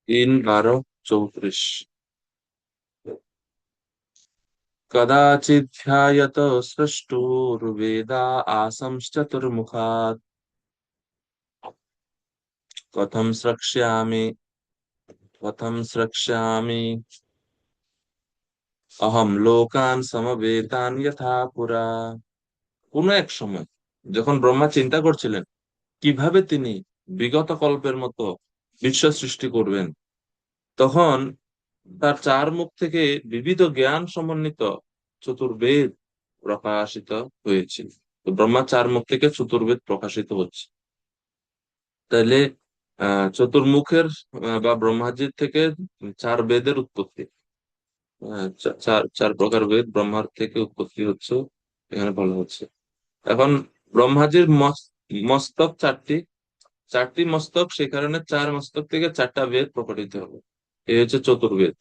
3, 12, 34। कदाचिध्यायत सृष्टुर्वेदा आसंश्चतुर्मुखात् कथं स्रक्ष्यामि कथं स्रक्ष्यामि अहम लोकान समवेतान यथा পুরা। কোন এক সময় যখন ব্রহ্মা চিন্তা করছিলেন কিভাবে তিনি বিগত কল্পের মতো বিশ্ব সৃষ্টি করবেন, তখন তার চার মুখ থেকে বিবিধ জ্ঞান সমন্বিত চতুর্বেদ প্রকাশিত হয়েছিল। তো ব্রহ্মা চার মুখ থেকে চতুর্বেদ প্রকাশিত হচ্ছে। তাহলে চতুর্মুখের বা ব্রহ্মাজির থেকে চার বেদের উৎপত্তি। চার চার প্রকার বেদ ব্রহ্মার থেকে উৎপত্তি হচ্ছে এখানে বলা হচ্ছে। এখন ব্রহ্মাজির মস্তক চারটি, চারটি মস্তক, সে কারণে চার মস্তক থেকে চারটা বেদ প্রকটিত হবে। এই হচ্ছে চতুর্বেদ।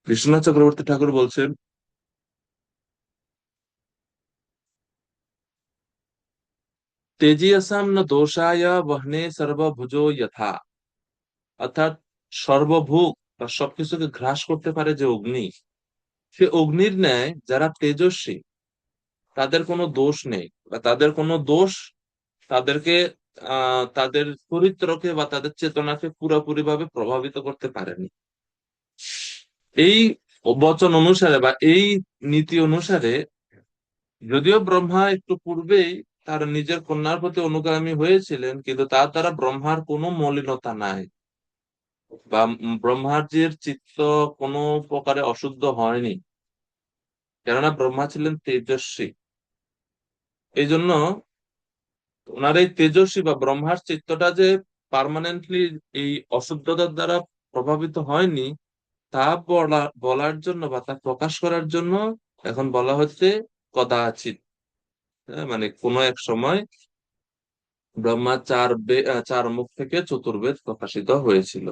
বিশ্বনাথ চক্রবর্তী ঠাকুর বলছেন, তেজিয়াসাম ন দোষায় বহনে সর্বভুজো যথা। অর্থাৎ সর্বভোগ বা সবকিছুকে গ্রাস করতে পারে যে অগ্নি, সে অগ্নির ন্যায় যারা তেজস্বী তাদের কোনো দোষ নেই, বা তাদের কোনো দোষ তাদেরকে তাদের চরিত্রকে বা তাদের চেতনাকে পুরোপুরি ভাবে প্রভাবিত করতে পারেনি। এই বচন অনুসারে বা এই নীতি অনুসারে, যদিও ব্রহ্মা একটু পূর্বেই তার নিজের কন্যার প্রতি অনুগামী হয়েছিলেন, কিন্তু তার দ্বারা ব্রহ্মার কোনো মলিনতা নাই, বা ব্রহ্মাজির চিত্ত কোনো প্রকারে অশুদ্ধ হয়নি, কেননা ব্রহ্মা ছিলেন তেজস্বী। এই জন্য ওনার এই তেজস্বী বা ব্রহ্মার চিত্তটা যে পার্মানেন্টলি এই অশুদ্ধতার দ্বারা প্রভাবিত হয়নি, তা বলার জন্য বা তা প্রকাশ করার জন্য এখন বলা হচ্ছে কদাচিৎ। মানে কোনো এক সময় ব্রহ্মা চার মুখ থেকে চতুর্বেদ প্রকাশিত হয়েছিল।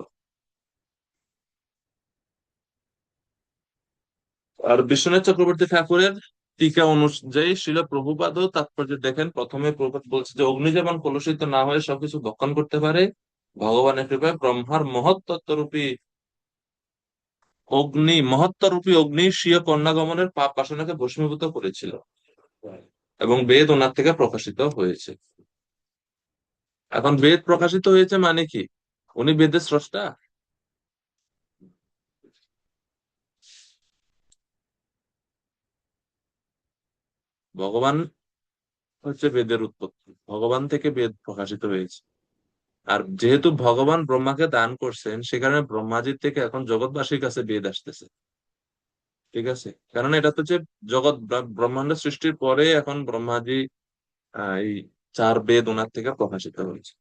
আর বিশ্বনাথ চক্রবর্তী ঠাকুরের টিকা অনুযায়ী শিল প্রভুপাদও তাৎপর্য দেখেন। প্রথমে প্রভুপাদ বলছে যে অগ্নি যেমন কলুষিত না হয়ে সবকিছু ভক্ষণ করতে পারে, ভগবানের কৃপায় ব্রহ্মার মহত্তত্ত্বরূপী মহত্তরূপী অগ্নি স্বীয় কন্যাগমনের পাপ বাসনাকে ভস্মীভূত করেছিল, এবং বেদ ওনার থেকে প্রকাশিত হয়েছে। এখন বেদ প্রকাশিত হয়েছে মানে কি? উনি বেদের স্রষ্টা। ভগবান হচ্ছে বেদের উৎপত্তি, ভগবান থেকে বেদ প্রকাশিত হয়েছে। আর যেহেতু ভগবান ব্রহ্মাকে দান করছেন, সে কারণে ব্রহ্মাজির থেকে এখন জগৎবাসীর কাছে বেদ আসতেছে। ঠিক আছে, কারণ এটা তো যে ব্রহ্মাণ্ড সৃষ্টির পরে এখন ব্রহ্মাজি এই চার বেদ ওনার থেকে প্রকাশিত হয়েছে।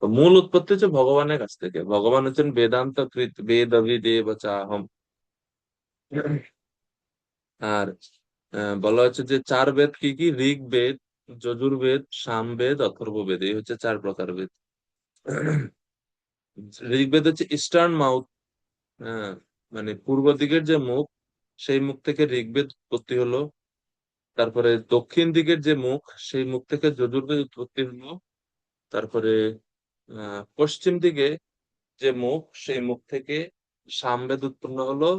তো মূল উৎপত্তি হচ্ছে ভগবানের কাছ থেকে। ভগবান হচ্ছেন বেদান্ত কৃত বেদ অভিদেব চাহম। আর বলা হচ্ছে যে চার বেদ কি কি: ঋগ্বেদ, যজুর্বেদ, সামবেদ, অথর্ববেদ। এই হচ্ছে চার প্রকার বেদ। ঋগ্বেদ হচ্ছে ইস্টার্ন মাউথ, মানে পূর্ব দিকের যে মুখ, সেই মুখ থেকে ঋগ্বেদ উৎপত্তি হলো। তারপরে দক্ষিণ দিকের যে মুখ, সেই মুখ থেকে যজুর্বেদ উৎপত্তি হলো। তারপরে পশ্চিম দিকে যে মুখ, সেই মুখ থেকে সামবেদ উৎপন্ন হলো।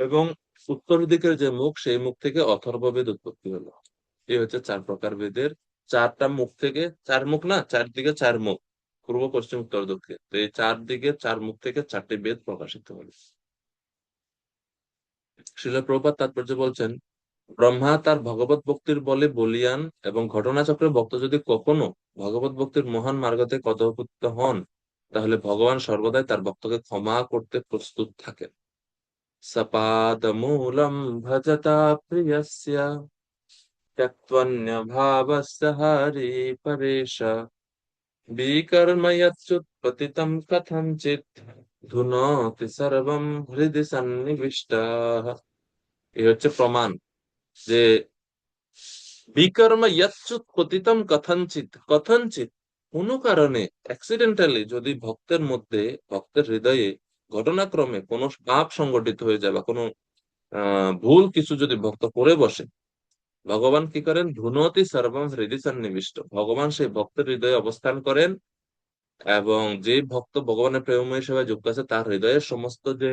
এবং উত্তর দিকের যে মুখ, সেই মুখ থেকে অথর্ববেদ উৎপত্তি হলো। এই হচ্ছে চার প্রকার বেদের। চারটা মুখ থেকে, চার মুখ না, চারদিকে চার মুখ, পূর্ব পশ্চিম উত্তর দক্ষিণ, তো এই চারদিকে চার মুখ থেকে চারটি বেদ প্রকাশিত হলো। শ্রীল প্রভুপাদ তাৎপর্য বলছেন, ব্রহ্মা তার ভগবত ভক্তির বলে বলিয়ান, এবং ঘটনাচক্রে ভক্ত যদি কখনো ভগবত ভক্তির মহান মার্গতে কথোপকৃত হন, তাহলে ভগবান সর্বদাই তার ভক্তকে ক্ষমা করতে প্রস্তুত থাকেন। সপাদমূলম ভজতা প্রিয়স্য त्यक्त्वन्यभावस्य हरि परेश विकर्म यच्चुत्पतितं कथञ्चित् धुनोति सर्वं हृदि सन्निविष्टः। এই হচ্ছে প্রমাণ যে বিকর্ম ইয়চ্ছুৎ পতিতম কথঞ্চিত, কথঞ্চিত কোনো কারণে অ্যাক্সিডেন্টালি যদি ভক্তের মধ্যে, ভক্তের হৃদয়ে ঘটনাক্রমে কোনো পাপ সংগঠিত হয়ে যায় বা কোনো ভুল কিছু যদি ভক্ত করে বসে, ভগবান কি করেন? ধুনতি সর্বম হৃদয় সন্নিবিষ্ট, ভগবান সেই ভক্তের হৃদয়ে অবস্থান করেন, এবং যে ভক্ত ভগবানের প্রেমময় সেবায় যুক্ত আছে তার হৃদয়ের সমস্ত যে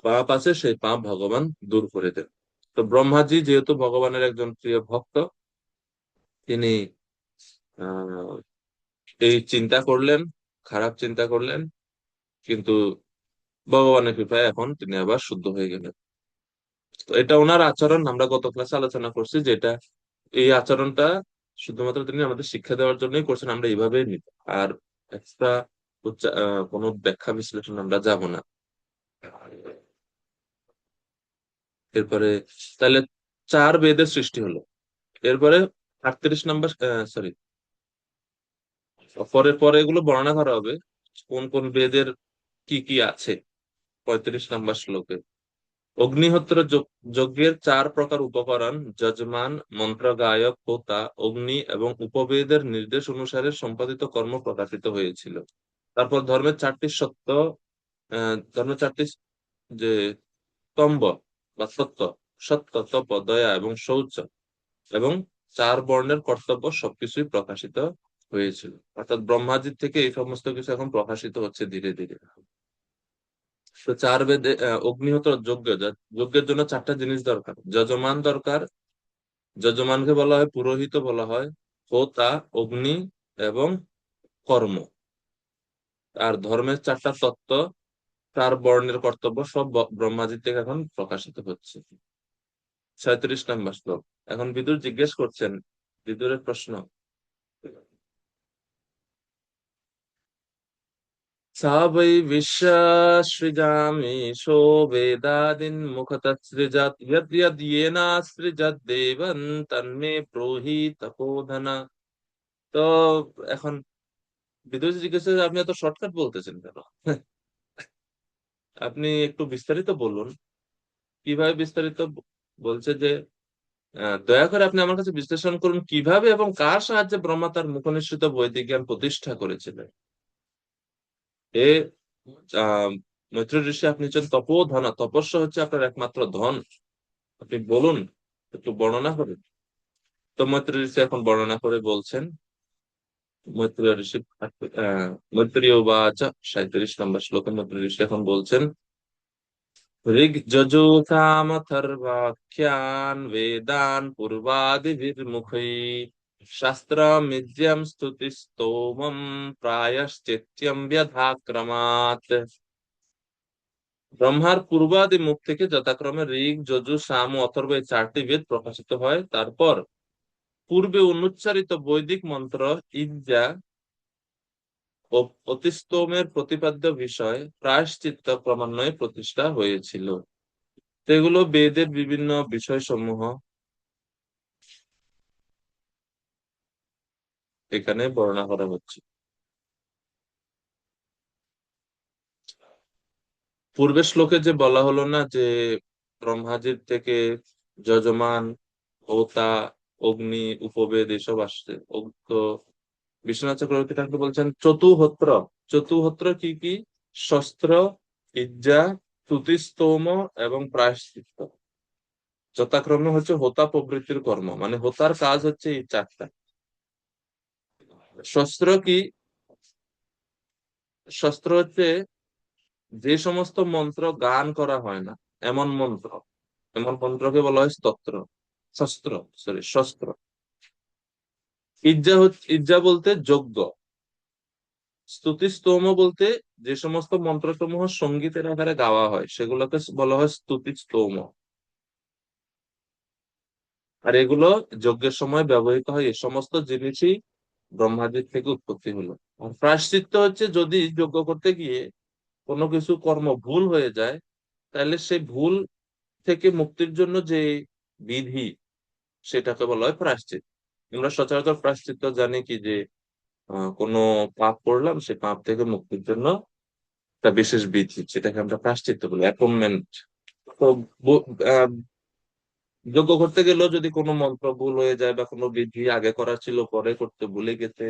পাপ আছে সেই পাপ ভগবান দূর করে দেন। তো ব্রহ্মাজি যেহেতু ভগবানের একজন প্রিয় ভক্ত, তিনি আহ এই চিন্তা করলেন, খারাপ চিন্তা করলেন, কিন্তু ভগবানের কৃপায় এখন তিনি আবার শুদ্ধ হয়ে গেলেন। তো এটা ওনার আচরণ, আমরা গত ক্লাসে আলোচনা করছি যে এটা, এই আচরণটা শুধুমাত্র তিনি আমাদের শিক্ষা দেওয়ার জন্যই করছেন, আমরা এইভাবেই নিব। আর এক্সট্রা কোনো ব্যাখ্যা বিশ্লেষণ আমরা যাব না। এরপরে তাহলে চার বেদের সৃষ্টি হলো। এরপরে 38 নম্বর, সরি, পরে পরে এগুলো বর্ণনা করা হবে কোন কোন বেদের কি কি আছে। 35 নম্বর শ্লোকে অগ্নিহোত্র যজ্ঞের চার প্রকার উপকরণ: যজমান, মন্ত্র গায়ক, হোতা, অগ্নি এবং উপবেদের নির্দেশ অনুসারে সম্পাদিত কর্ম প্রকাশিত হয়েছিল। তারপর ধর্মের চারটি সত্য, ধর্মের চারটি যে স্তম্ভ বা সত্য, সত্য, তপ, দয়া এবং শৌচ, এবং চার বর্ণের কর্তব্য সবকিছুই প্রকাশিত হয়েছিল। অর্থাৎ ব্রহ্মাজির থেকে এই সমস্ত কিছু এখন প্রকাশিত হচ্ছে ধীরে ধীরে। তো চার বেদে অগ্নিহোত্র যজ্ঞ, যজ্ঞের জন্য চারটা জিনিস দরকার: যজমান দরকার, যজমানকে বলা হয় পুরোহিত বলা হয়, হোতা, অগ্নি এবং কর্ম। আর ধর্মের চারটা তত্ত্ব, চার বর্ণের কর্তব্য সব ব্রহ্মাজির থেকে এখন প্রকাশিত হচ্ছে। 37 নম্বর শ্লোক। এখন বিদুর জিজ্ঞেস করছেন, বিদুরের প্রশ্ন, सा वै विश्वसृजामीशो वेदादीन् मुखतः यद् यद् येनासृजत् देवं तन्मे ब्रूहि तपोधन। তো এখন বিদুষী জিজ্ঞেস করছে, আপনি এত শর্টকাট বলতেছেন কেন? আপনি একটু বিস্তারিত বলুন। কিভাবে বিস্তারিত বলছে যে, দয়া করে আপনি আমার কাছে বিশ্লেষণ করুন কিভাবে এবং কার সাহায্যে ব্রহ্মা তার মুখনিসৃত বৈদিক জ্ঞান প্রতিষ্ঠা করেছিলেন। এ আহ মৈত্র ঋষি, আপনি হচ্ছেন তপোধন, তপস্যা হচ্ছে আপনার একমাত্র ধন। আপনি বলুন, একটু বর্ণনা করুন। তো মৈত্র ঋষি এখন বর্ণনা করে বলছেন। মৈত্র ঋষি মৈত্রীয় বাচ 37 নম্বর শ্লোকে মৈত্র ঋষি এখন বলছেন, ঋগ যজু সামথর্বাখ্যান বেদান পূর্বাদিভির্মুখৈ শাস্ত্রমিদ্যম স্তুতি স্তোমম প্রায়শ্চিত্যম ব্যধাক্রমাৎ। ব্রহ্মার পূর্বাদি মুখ থেকে যথাক্রমে ঋগ, যজু, সাম ও অথর্ব এই চারটি বেদ প্রকাশিত হয়। তারপর পূর্বে অনুচ্চারিত বৈদিক মন্ত্র ইজ্জা ও অতিস্তোমের প্রতিপাদ্য বিষয় প্রায়শ্চিত্ত ক্রমান্বয়ে প্রতিষ্ঠা হয়েছিল। তো এগুলো বেদের বিভিন্ন বিষয় সমূহ এখানে বর্ণনা করা হচ্ছে। পূর্বের শ্লোকে যে বলা হলো না যে ব্রহ্মাজির থেকে যজমান, হোতা, অগ্নি, উপবেদ এসব আসছে, তো বিশ্বনাথ চক্রবর্তী ঠাকুর বলছেন চতুহোত্র। চতুহোত্র কি কি? শস্ত্র, ইজ্জা, শ্রুতিস্তোম এবং প্রায়শ্চিত্ত। যথাক্রমে হচ্ছে হোতা প্রবৃত্তির কর্ম, মানে হোতার কাজ হচ্ছে এই চারটা। শস্ত্র কি? শস্ত্র হচ্ছে যে সমস্ত মন্ত্র গান করা হয় না, এমন মন্ত্র, এমন মন্ত্রকে বলা হয় স্তোত্র, শস্ত্র, সরি শস্ত্র। ইজ্জা হচ্ছে, ইজ্জা বলতে যজ্ঞ। স্তুতি স্তোম বলতে যে সমস্ত মন্ত্রসমূহ সঙ্গীতের আকারে গাওয়া হয় সেগুলোকে বলা হয় স্তুতি স্তোম। আর এগুলো যজ্ঞের সময় ব্যবহৃত হয়। এই সমস্ত জিনিসই ব্রহ্মাজির থেকে উৎপত্তি হলো। আর প্রায়শ্চিত্ত হচ্ছে যদি যজ্ঞ করতে গিয়ে কোনো কিছু কর্ম ভুল হয়ে যায়, তাহলে সেই ভুল থেকে মুক্তির জন্য যে বিধি, সেটাকে বলা হয় প্রায়শ্চিত্ত। আমরা সচরাচর প্রায়শ্চিত্ত জানি কি যে কোনো পাপ করলাম, সে পাপ থেকে মুক্তির জন্য একটা বিশেষ বিধি, সেটাকে আমরা প্রায়শ্চিত্ত বলি, অ্যাপয়েন্টমেন্ট। তো যজ্ঞ করতে গেলেও যদি কোনো মন্ত্র ভুল হয়ে যায় বা কোনো বিধি আগে করা ছিল পরে করতে ভুলে গেছে,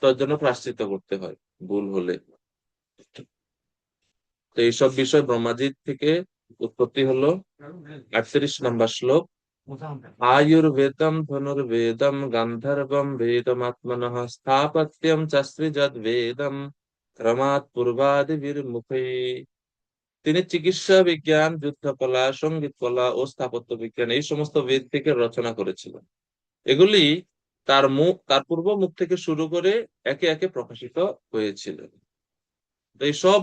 তার জন্য প্রায়শ্চিত্ত করতে হয় ভুল হলে। তো এইসব বিষয় ব্রহ্মাজির থেকে উৎপত্তি হলো। 38 নম্বর শ্লোক। আয়ুর্বেদম ধনুর্বেদম গান্ধর্বম বেদমাত্মনঃ স্থাপত্যম চ সৃজদ বেদম ক্রমাৎ পূর্বাদিবির মুখে। তিনি চিকিৎসা বিজ্ঞান, যুদ্ধ কলা, সঙ্গীত কলা ও স্থাপত্য বিজ্ঞান এই সমস্ত বেদ থেকে রচনা করেছিলেন। এগুলি তার পূর্ব মুখ থেকে শুরু করে একে একে প্রকাশিত হয়েছিল। তো এইসব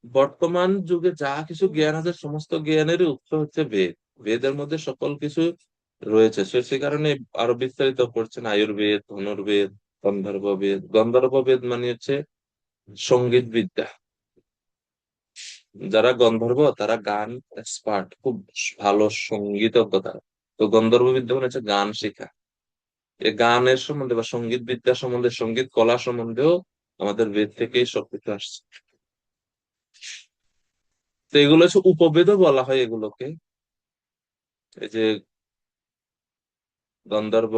বর্তমান যুগে যা কিছু জ্ঞান আছে সমস্ত জ্ঞানেরই উৎস হচ্ছে বেদ। বেদের মধ্যে সকল কিছু রয়েছে। সে কারণে আরো বিস্তারিত করছেন আয়ুর্বেদ, ধনুর্বেদ, গন্ধর্ব বেদ। গন্ধর্ব বেদ মানে হচ্ছে সঙ্গীত বিদ্যা। যারা গন্ধর্ব তারা গান এক্সপার্ট, খুব ভালো সঙ্গীতজ্ঞ তারা। তো গন্ধর্ব বিদ্যা মানে হচ্ছে গান শেখা। এই গানের সম্বন্ধে বা সঙ্গীত বিদ্যা সম্বন্ধে, সঙ্গীত কলা সম্বন্ধেও আমাদের বেদ থেকেই সবকিছু আসছে। তো এগুলো হচ্ছে উপবেদও বলা হয় এগুলোকে। এই যে গন্ধর্ব,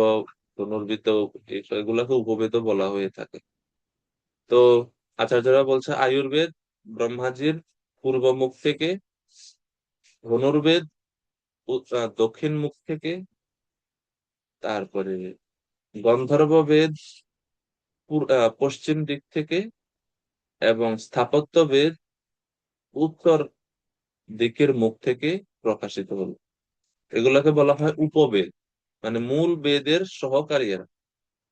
ধনুর্বিদ, এগুলাকে উপবেদও বলা হয়ে থাকে। তো আচার্যরা বলছে আয়ুর্বেদ ব্রহ্মাজির পূর্ব মুখ থেকে, ধনুর্বেদ দক্ষিণ মুখ থেকে, তারপরে গন্ধর্ব বেদ পশ্চিম দিক থেকে, এবং স্থাপত্য বেদ উত্তর দিকের মুখ থেকে প্রকাশিত হলো। এগুলাকে বলা হয় উপবেদ, মানে মূল বেদের সহকারীরা,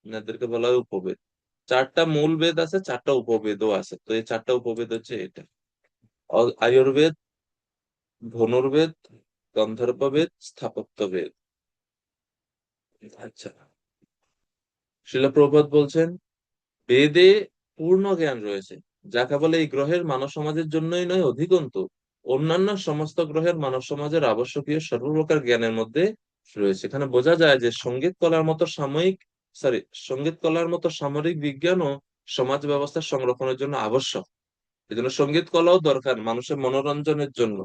এনাদেরকে বলা হয় উপবেদ। চারটা মূল বেদ আছে, চারটা উপবেদও আছে। তো এই চারটা উপবেদ হচ্ছে এটা: আয়ুর্বেদ, ধনুর্বেদ, গন্ধর্ব বেদ, স্থাপত্য বেদ। আচ্ছা, শিল প্রভুপাদ বলছেন বেদে পূর্ণ জ্ঞান রয়েছে, যা কেবল এই গ্রহের মানব সমাজের জন্যই নয়, অধিকন্তু অন্যান্য সমস্ত গ্রহের মানব সমাজের আবশ্যকীয় সর্বপ্রকার জ্ঞানের মধ্যে রয়েছে। এখানে বোঝা যায় যে সঙ্গীত কলার মতো সামরিক বিজ্ঞানও সমাজ ব্যবস্থা সংরক্ষণের জন্য আবশ্যক। এই জন্য সঙ্গীত কলাও দরকার মানুষের মনোরঞ্জনের জন্য,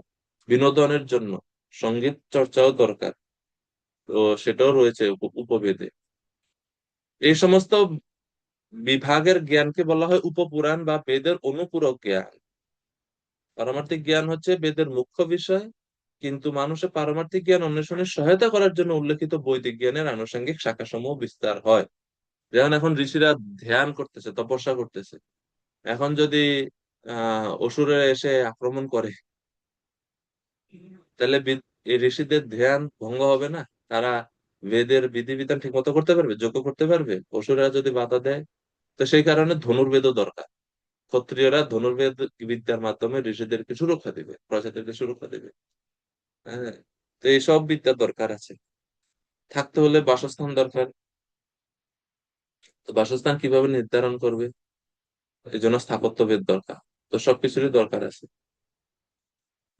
বিনোদনের জন্য। সঙ্গীত চর্চাও দরকার। তো সেটাও রয়েছে উপবেদে। এই সমস্ত বিভাগের জ্ঞানকে বলা হয় উপপুরাণ বা বেদের অনুপূরক জ্ঞান। পারমার্থিক জ্ঞান হচ্ছে বেদের মুখ্য বিষয়, কিন্তু মানুষের পারমার্থিক জ্ঞান অন্বেষণে সহায়তা করার জন্য উল্লেখিত বৈদিক জ্ঞানের আনুষঙ্গিক শাখাসমূহ বিস্তার হয়। যেমন এখন ঋষিরা ধ্যান করতেছে, তপস্যা করতেছে। এখন যদি অসুরেরা এসে আক্রমণ করে, তাহলে এই ঋষিদের ধ্যান ভঙ্গ হবে না? তারা বেদের বিধিবিধান ঠিক মতো করতে পারবে, যোগ্য করতে পারবে অসুরেরা যদি বাধা দেয়? তো সেই কারণে ধনুর্বেদও দরকার। ক্ষত্রিয়রা ধনুর্বেদ বিদ্যার মাধ্যমে ঋষিদেরকে সুরক্ষা দিবে, প্রজাদেরকে সুরক্ষা দিবে। হ্যাঁ, তো এইসব বিদ্যার দরকার আছে। থাকতে হলে বাসস্থান দরকার। তো বাসস্থান কিভাবে নির্ধারণ করবে? এই জন্য স্থাপত্যবেদ দরকার। তো সবকিছুরই দরকার আছে।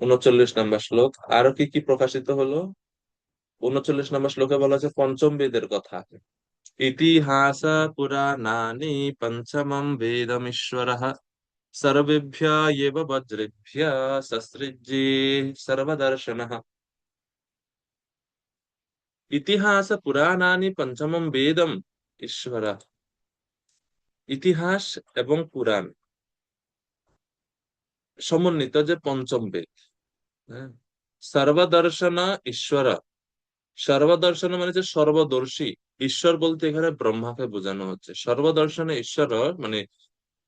39 নম্বর শ্লোক। আরো কি কি প্রকাশিত হলো? 39 নম্বর শ্লোকে বলা আছে পঞ্চম বেদের কথা। ইতিহাস পুরাণানি পঞ্চমম বেদমীশ্বরঃ সর্বেভ্য এব বজ্রেভ্য সসৃজ্যে সর্বদর্শনঃ। ইতিহাস পুরাণানি পঞ্চমম বেদম ঈশ্বর। ইতিহাস এবং পুরাণ সমন্বিত যে পঞ্চম বেদ। হ্যাঁ, সর্বদর্শন ঈশ্বর। সর্বদর্শন মানে হচ্ছে সর্বদর্শী। ঈশ্বর বলতে এখানে ব্রহ্মাকে বোঝানো হচ্ছে। সর্বদর্শনে ঈশ্বর মানে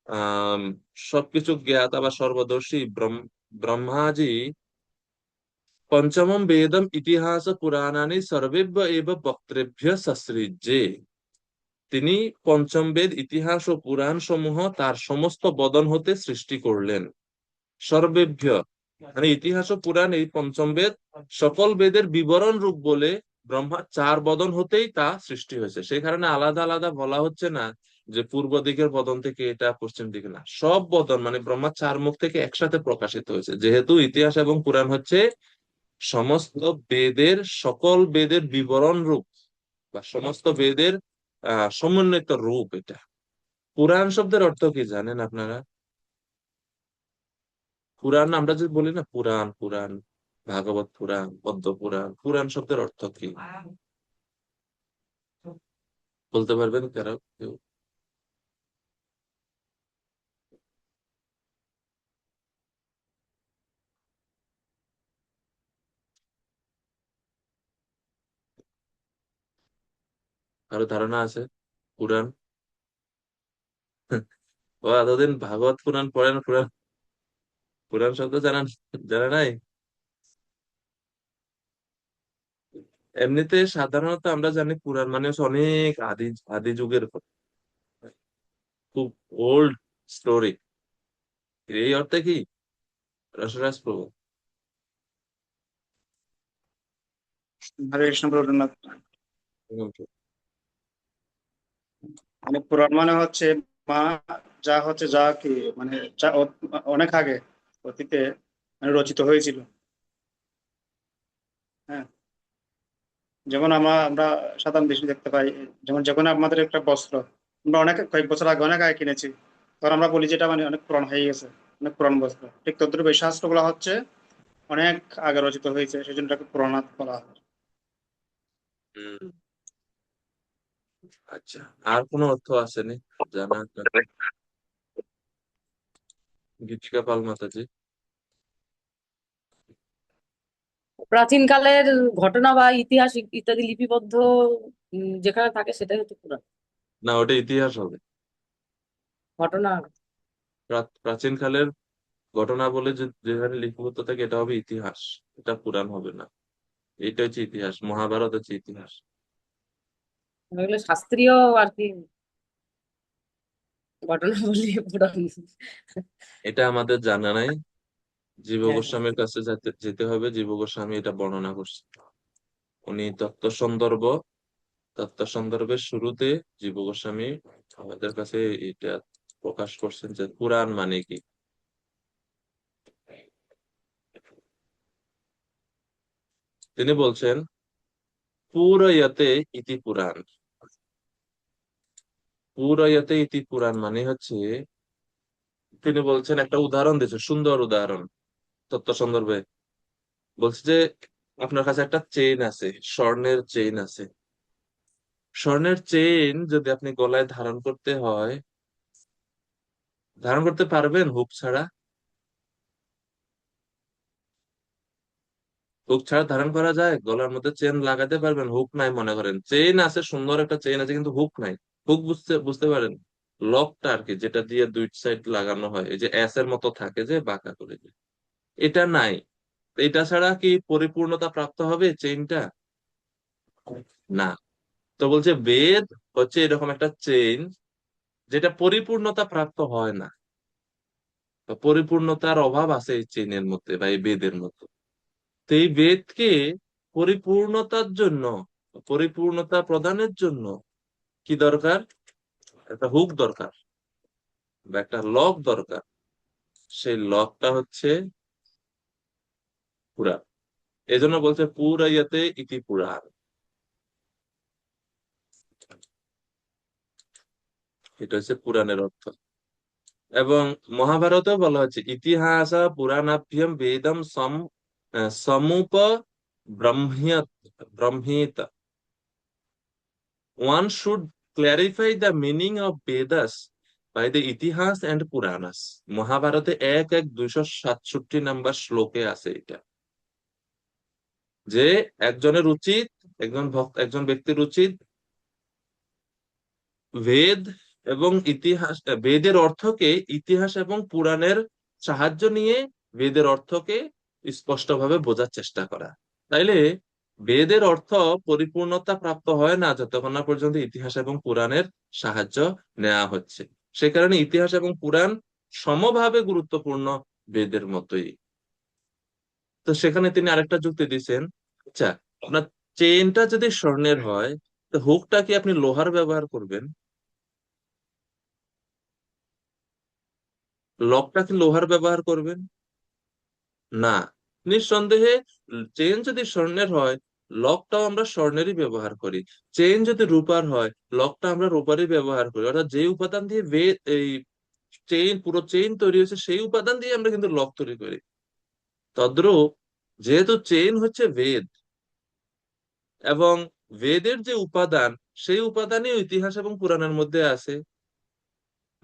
আহ সবকিছু জ্ঞাতা বা সর্বদর্শী ব্রহ্মাজি পঞ্চমম বেদম ইতিহাস পুরাণানি সর্বেভ্য এব বক্তৃভ্য সসৃজ্যে। তিনি পঞ্চম বেদ, ইতিহাস ও পুরাণ সমূহ তার সমস্ত বদন হতে সৃষ্টি করলেন। সর্বেভ্য মানে ইতিহাস ও পুরাণ, এই পঞ্চম বেদ সকল বেদের বিবরণ রূপ বলে ব্রহ্মা চার বদন হতেই তা সৃষ্টি হয়েছে। সেই কারণে আলাদা আলাদা বলা হচ্ছে না যে পূর্ব দিকের বদন থেকে এটা, পশ্চিম দিকে না, সব বদন মানে ব্রহ্মা চার মুখ থেকে একসাথে প্রকাশিত হয়েছে। যেহেতু ইতিহাস এবং পুরাণ হচ্ছে সমস্ত বেদের, সকল বেদের বিবরণ রূপ বা সমস্ত বেদের সমন্বিত রূপ এটা। পুরাণ শব্দের অর্থ কি জানেন আপনারা? পুরাণ আমরা যে বলি না, পুরাণ পুরাণ, ভাগবত পুরাণ, পদ্ম পুরাণ, পুরাণ শব্দের অর্থ কি বলতে পারবেন কারো কেউ? কারো ধারণা আছে? পুরাণ? ও এতদিন ভাগবত পুরাণ পড়েন, পুরাণ পুরাণ শব্দ জানান, জানা নাই? এমনিতে সাধারণত আমরা জানি পুরাণ মানে হচ্ছে অনেক আদি আদি যুগের কথা, খুব ওল্ড স্টোরি। এই অর্থে কি রসরাজ প্রভু? হরে কৃষ্ণ প্রভুনাথ। মানে পুরাণ মানে হচ্ছে মা, যা হচ্ছে যা কি মানে অনেক আগে অতীতে মানে রচিত হয়েছিল। হ্যাঁ, যেমন আমরা আমরা সাধারণ দৃষ্টি দেখতে পাই, যেমন যখন আমাদের একটা বস্ত্র আমরা অনেক কয়েক বছর আগে অনেক আগে কিনেছি, তখন আমরা বলি যেটা মানে অনেক পুরান হয়ে গেছে, অনেক পুরান বস্ত্র। ঠিক তদ্রুপ এই শাস্ত্রগুলো হচ্ছে অনেক আগে রচিত হয়েছে, সেই জন্য এটাকে পুরাণাত বলা হয়। হুম, আচ্ছা। আর কোনো অর্থ আসেনি জানা আপনার? গীতিকা পাল মাতাজি। প্রাচীন কালের ঘটনা বা ইতিহাস ইত্যাদি লিপিবদ্ধ যেখানে থাকে সেটাই হচ্ছে পুরাণ। না, ওটা ইতিহাস হবে। ঘটনা। প্রাচীন কালের ঘটনা বলে যেখানে লিপিবদ্ধ থাকে এটা হবে ইতিহাস, এটা পুরাণ হবে না। এটা হচ্ছে ইতিহাস, মহাভারত হচ্ছে ইতিহাস। এগুলো শাস্ত্রীয় আর কি ঘটনা বলি পুরাণ। এটা আমাদের জানা নাই। জীব হ্যাঁ, হ্যাঁ। গোস্বামীর কাছে যেতে যেতে হবে, জীব গোস্বামী এটা বর্ণনা করছে। উনি তত্ত্ব সন্দর্ভের শুরুতে জীব গোস্বামী আমাদের কাছে এটা প্রকাশ করছেন যে পুরাণ মানে কি। তিনি বলছেন পুরয়তে ইতি পুরাণ। পুরয়তে ইতি পুরাণ মানে হচ্ছে, তিনি বলছেন একটা উদাহরণ দিয়েছে, সুন্দর উদাহরণ তত্ত্ব সন্দর্ভে। বলছে যে আপনার কাছে একটা চেইন আছে, স্বর্ণের চেইন আছে। স্বর্ণের চেইন যদি আপনি গলায় ধারণ করতে হয়, ধারণ করতে পারবেন হুক ছাড়া? হুক ছাড়া ধারণ করা যায়? গলার মধ্যে চেন লাগাতে পারবেন? হুক নাই মনে করেন, চেইন আছে, সুন্দর একটা চেইন আছে কিন্তু হুক নাই। হুক বুঝতে বুঝতে পারেন? লকটা আর কি, যেটা দিয়ে দুই সাইড লাগানো হয়, এই যে এস এর মতো থাকে যে বাঁকা করে যে, এটা নাই। এটা ছাড়া কি পরিপূর্ণতা প্রাপ্ত হবে চেইনটা? না। তো বলছে বেদ হচ্ছে এরকম একটা চেইন যেটা পরিপূর্ণতা প্রাপ্ত হয় না, বা পরিপূর্ণতার অভাব আছে এই চেইনের মধ্যে বা এই বেদের মধ্যে। তো এই বেদকে পরিপূর্ণতার জন্য, পরিপূর্ণতা প্রদানের জন্য কি দরকার? একটা হুক দরকার বা একটা লক দরকার। সেই লকটা হচ্ছে পুরাণ। এই জন্য বলছে পুরাইয়াতে ইতি পুরাণ, এটা হচ্ছে পুরাণের অর্থ। এবং মহাভারতেও বলা হচ্ছে ইতিহাস পুরাণাভ্যম বেদম সমুপ ব্রহ্মিয়ত ব্রহ্মীত। One should clarify the meaning of Vedas by the Itihas and Puranas. মহাভারতে 1-1-267 শ্লোকে আছে এটা, যে একজনের উচিত, একজন ব্যক্তির উচিত বেদ এবং ইতিহাস, বেদের অর্থকে ইতিহাস এবং পুরাণের সাহায্য নিয়ে বেদের অর্থকে স্পষ্টভাবে বোঝার চেষ্টা করা। তাইলে বেদের অর্থ পরিপূর্ণতা প্রাপ্ত হয় না যতক্ষণ না পর্যন্ত ইতিহাস এবং পুরাণের সাহায্য নেওয়া হচ্ছে। সে কারণে ইতিহাস এবং পুরাণ সমভাবে গুরুত্বপূর্ণ বেদের মতোই। তো সেখানে তিনি আরেকটা যুক্তি দিচ্ছেন, আচ্ছা আপনার চেইনটা যদি স্বর্ণের হয়, তো হুকটা কি আপনি লোহার ব্যবহার করবেন? লকটা কি লোহার ব্যবহার করবেন? না। নিঃসন্দেহে চেইন যদি স্বর্ণের হয়, লকটাও আমরা স্বর্ণেরই ব্যবহার করি। চেইন যদি রূপার হয়, লকটা আমরা রূপারই ব্যবহার করি। অর্থাৎ যে উপাদান দিয়ে এই পুরো চেইন তৈরি হয়েছে সেই উপাদান দিয়ে আমরা কিন্তু লক তৈরি করি। তদ্রূপ যেহেতু চেইন হচ্ছে বেদ, এবং বেদের যে উপাদান, সেই উপাদানই ইতিহাস এবং পুরাণের মধ্যে আছে,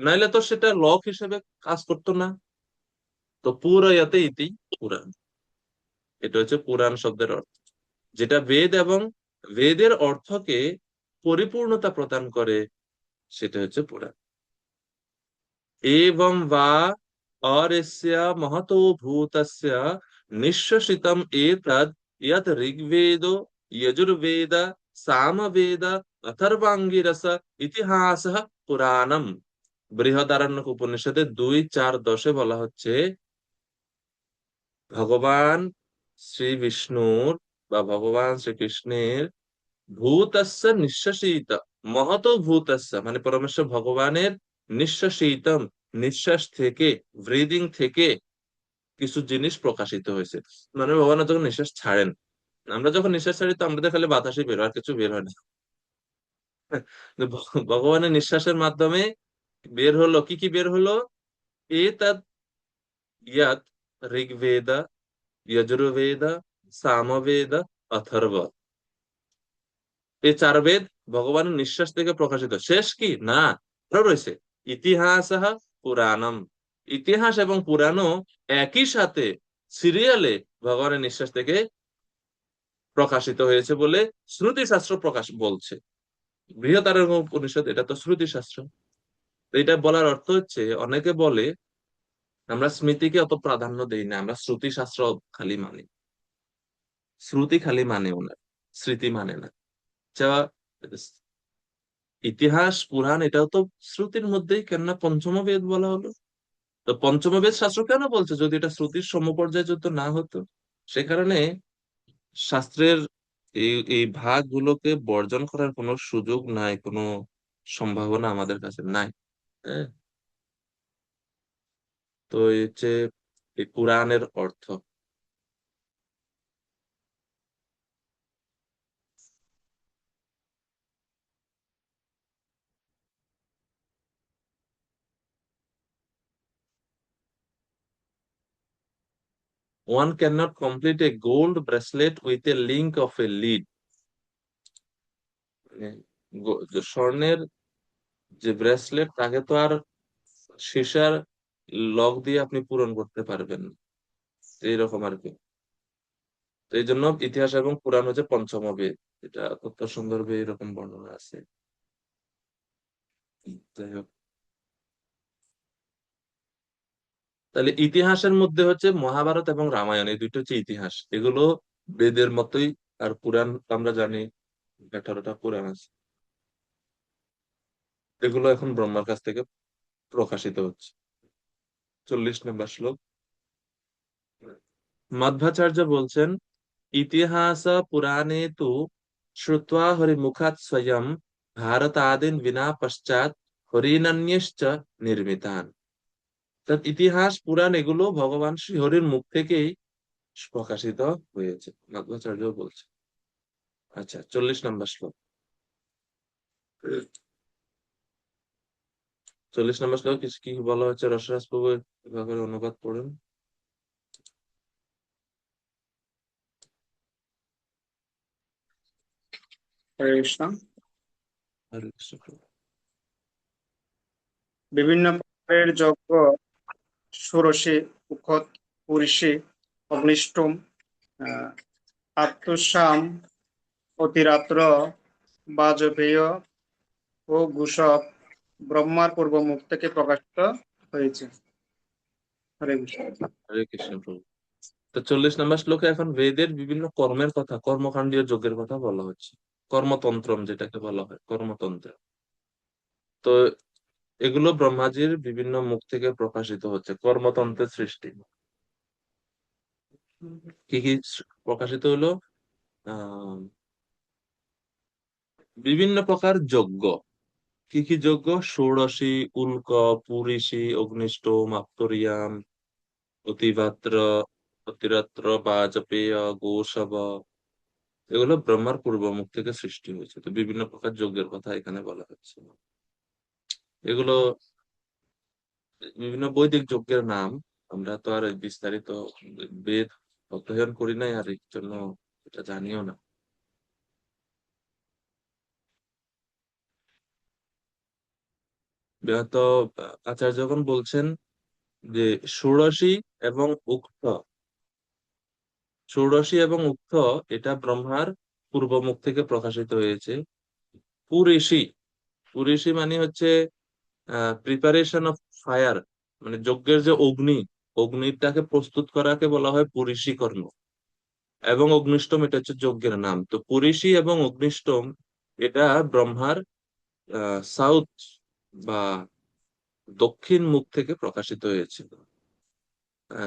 নাইলে তো সেটা লক হিসেবে কাজ করতো না। তো পুরায়াতে ইতি পুরাণ, এটা হচ্ছে পুরাণ শব্দের অর্থ, যেটা বেদ এবং বেদের অর্থকে পরিপূর্ণতা প্রদান করে, সেটা হচ্ছে পুরাণ। एवं वा औरस्य महतो भूतस्य निश्वसितम् एतद् यत् ऋग्वेदो यजुर्वेद सामवेद अथर्वाङ्गिरस ইতিহাসः পুরাণম। বৃহদারণ্যক উপনিষদে 2:4-10 বলা হচ্ছে, ভগবান শ্রী বিষ্ণুর বা ভগবান শ্রীকৃষ্ণের ভূতস্য নিঃশ্বাসিত, মহত ভূতস্য মানে পরমেশ্বর ভগবানের নিঃশ্বাসিতম, নিঃশ্বাস থেকে, ব্রিদিং থেকে কিছু জিনিস প্রকাশিত হয়েছে। মানে ভগবান যখন নিঃশ্বাস ছাড়েন, আমরা যখন নিঃশ্বাস ছাড়ি তো আমাদের খালি বাতাসই বের হয়, আর কিছু বের হয় না। কিন্তু ভগবানের নিঃশ্বাসের মাধ্যমে বের হলো কি কি বের হলো, এ তাদ ইয়াত ঋগ্বেদ যজুর্বেদ সামবেদ অথর্ব, এই চার বেদ ভগবানের নিঃশ্বাস থেকে প্রকাশিত। শেষ কি না, আরো রয়েছে ইতিহাস পুরাণম, ইতিহাস এবং পুরাণও একই সাথে সিরিয়ালে ভগবানের নিঃশ্বাস থেকে প্রকাশিত হয়েছে বলে শ্রুতি শাস্ত্র প্রকাশ বলছে। বৃহদারণ্যক উপনিষদ এটা তো শ্রুতি শাস্ত্র। তো এটা বলার অর্থ হচ্ছে, অনেকে বলে আমরা স্মৃতিকে অত প্রাধান্য দেই না, আমরা শ্রুতি শাস্ত্র খালি মানি। শ্রুতি খালি মানে ওনার, স্মৃতি মানে না। আচ্ছা, ইতিহাস পুরাণ এটাও তো শ্রুতির মধ্যেই, কেননা পঞ্চম বেদ বলা হলো। তো পঞ্চম বেদ শাস্ত্র কেন বলছে, যদি এটা শ্রুতির সমপর্যায়ে যুক্ত না হতো? সে কারণে শাস্ত্রের এই ভাগগুলোকে বর্জন করার কোনো সুযোগ নাই, কোনো সম্ভাবনা আমাদের কাছে নাই। হ্যাঁ, তো এই হচ্ছে এই পুরাণের অর্থ। One cannot complete a gold bracelet with a link of a lead. মানে যে স্বর্ণের যে ব্রেসলেট, তাকে তো আর সীসার লক দিয়ে আপনি পূরণ করতে পারবেন না, এইরকম আর কি। তো এই জন্য ইতিহাস এবং পুরাণ হচ্ছে পঞ্চম বেদ। এটা তথ্য সন্দর্ভে এরকম বর্ণনা আছে। যাই হোক, তাহলে ইতিহাসের মধ্যে হচ্ছে মহাভারত এবং রামায়ণ, এই দুইটা হচ্ছে ইতিহাস। এগুলো বেদের মতোই। আর পুরাণ আমরা জানি 18টা পুরাণ আছে, এগুলো এখন ব্রহ্মার কাছ থেকে প্রকাশিত হচ্ছে। 40 নম্বর শ্লোক, মধ্বাচার্য বলছেন, ইতিহাস পুরাণে তু শ্রুত্বা হরিমুখাৎ স্বয়ং ভারতাদিন বিনা পশ্চাৎ হরিণান্যশ্চ নির্মিতান। অর্থাৎ ইতিহাস পুরাণ এগুলো ভগবান শ্রীহরির মুখ থেকেই প্রকাশিত হয়েছে, মধ্বাচার্য বলছে। আচ্ছা, 40 নম্বর শ্লোক। 40 নম্বর শ্লোক কি বলা হচ্ছে, রসরাজ প্রভু এভাবে অনুবাদ পড়েন। হরে কৃষ্ণ। হরে কৃষ্ণ প্রভু। বিভিন্ন প্রকারের যজ্ঞ, ষোড়শী, উখত, পুরীষী, অগ্নিষ্টম, আহ, আত্মসাম, অতিরাত্র, বাজপেয় ও গুষব ব্রহ্মার পূর্ব মুখ থেকে প্রকাশিত হয়েছে। হরে কৃষ্ণ। হরে কৃষ্ণ প্রভু। তো 40 নম্বর শ্লোকে এখন বেদের বিভিন্ন কর্মের কথা, কর্মকাণ্ডীয় যজ্ঞের কথা বলা হচ্ছে। কর্মতন্ত্রম যেটাকে বলা হয়, কর্মতন্ত্র। তো এগুলো ব্রহ্মাজির বিভিন্ন মুখ থেকে প্রকাশিত হচ্ছে, কর্মতন্ত্রের সৃষ্টি। কি কি প্রকাশিত হলো? আহ বিভিন্ন প্রকার যজ্ঞ। কি কি যজ্ঞ? ষোড়শী, উল্ক, পুরীষী, অগ্নিষ্টম, আপ্তরিয়াম, অতিবাত্র, অতিরাত্র, বাজপেয়, গোসব, এগুলো ব্রহ্মার পূর্ব মুখ থেকে সৃষ্টি হয়েছে। তো বিভিন্ন প্রকার যজ্ঞের কথা এখানে বলা হচ্ছে। এগুলো বিভিন্ন বৈদিক যজ্ঞের নাম। আমরা তো আর বিস্তারিত বেদ অধ্যয়ন করি নাই আর এই জন্য এটা জানিও না। তো আচার্যগণ বলছেন যে ষোড়শী এবং উক্ত, ষোড়শী এবং উক্ত এটা ব্রহ্মার পূর্ব মুখ থেকে প্রকাশিত হয়েছে। পুরেশী, পুরেশী মানে হচ্ছে প্রিপারেশন অফ ফায়ার, মানে যজ্ঞের যে অগ্নি, অগ্নিটাকে প্রস্তুত করাকে বলা হয় পুরীষী কর্ম। এবং অগ্নিষ্টম এটা হচ্ছে যজ্ঞের নাম। তো পুরীষী এবং অগ্নিষ্টম এটা ব্রহ্মার সাউথ বা দক্ষিণ মুখ থেকে প্রকাশিত হয়েছিল।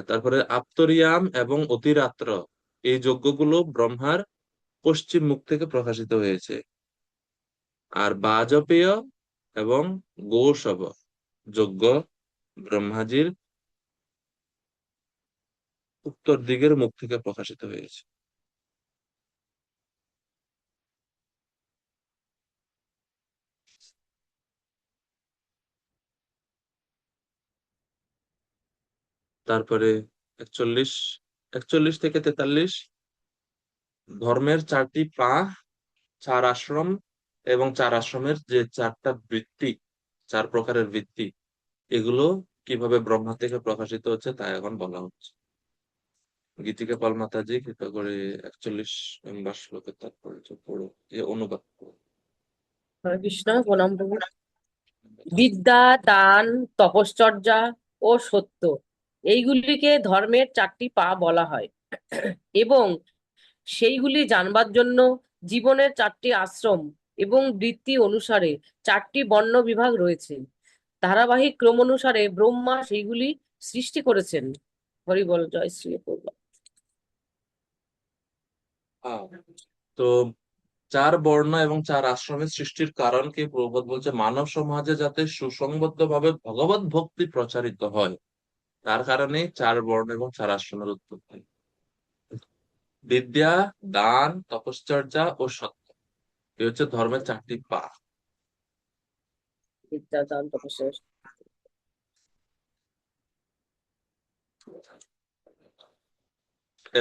তারপরে আপ্তরিয়াম এবং অতিরাত্র এই যজ্ঞগুলো ব্রহ্মার পশ্চিম মুখ থেকে প্রকাশিত হয়েছে। আর বাজপেয় এবং গৌষভ যজ্ঞ ব্রহ্মাজির উত্তর দিকের মুখ থেকে প্রকাশিত হয়েছে। তারপরে 41, 41 থেকে 43, ধর্মের 4টি পা, 4 আশ্রম এবং 4 আশ্রমের যে 4টা বৃত্তি, 4 প্রকারের বৃত্তি, এগুলো কিভাবে ব্রহ্মা থেকে প্রকাশিত হচ্ছে তা এখন বলা হচ্ছে। গীতিকা পাল মাতাজি কৃপা করে 41 নম্বর শ্লোকের তাৎপর্য পড়ো, যে অনুবাদ পড়ো। হরে কৃষ্ণ, প্রণাম প্রভু। বিদ্যা, দান, তপশ্চর্যা ও সত্য, এইগুলিকে ধর্মের 4টি পা বলা হয়। এবং সেইগুলি জানবার জন্য জীবনের 4টি আশ্রম এবং বৃত্তি অনুসারে 4টি বর্ণ বিভাগ রয়েছে। ধারাবাহিক ক্রম অনুসারে ব্রহ্মা সেইগুলি সৃষ্টি করেছেন। হরি বল, জয় শ্রী প্রভু। হ্যাঁ। তো 4 বর্ণ এবং 4 আশ্রমের সৃষ্টির কারণ কি প্রভুপাদ বলছে, মানব সমাজে যাতে সুসংবদ্ধ ভাবে ভগবত ভক্তি প্রচারিত হয়, তার কারণে 4 বর্ণ এবং 4 আশ্রমের উৎপত্তি। বিদ্যা, দান, তপশ্চর্যা ও সত্য, এই হচ্ছে ধর্মের 4টি পা। বিদ্যা, দান, তপস্যা।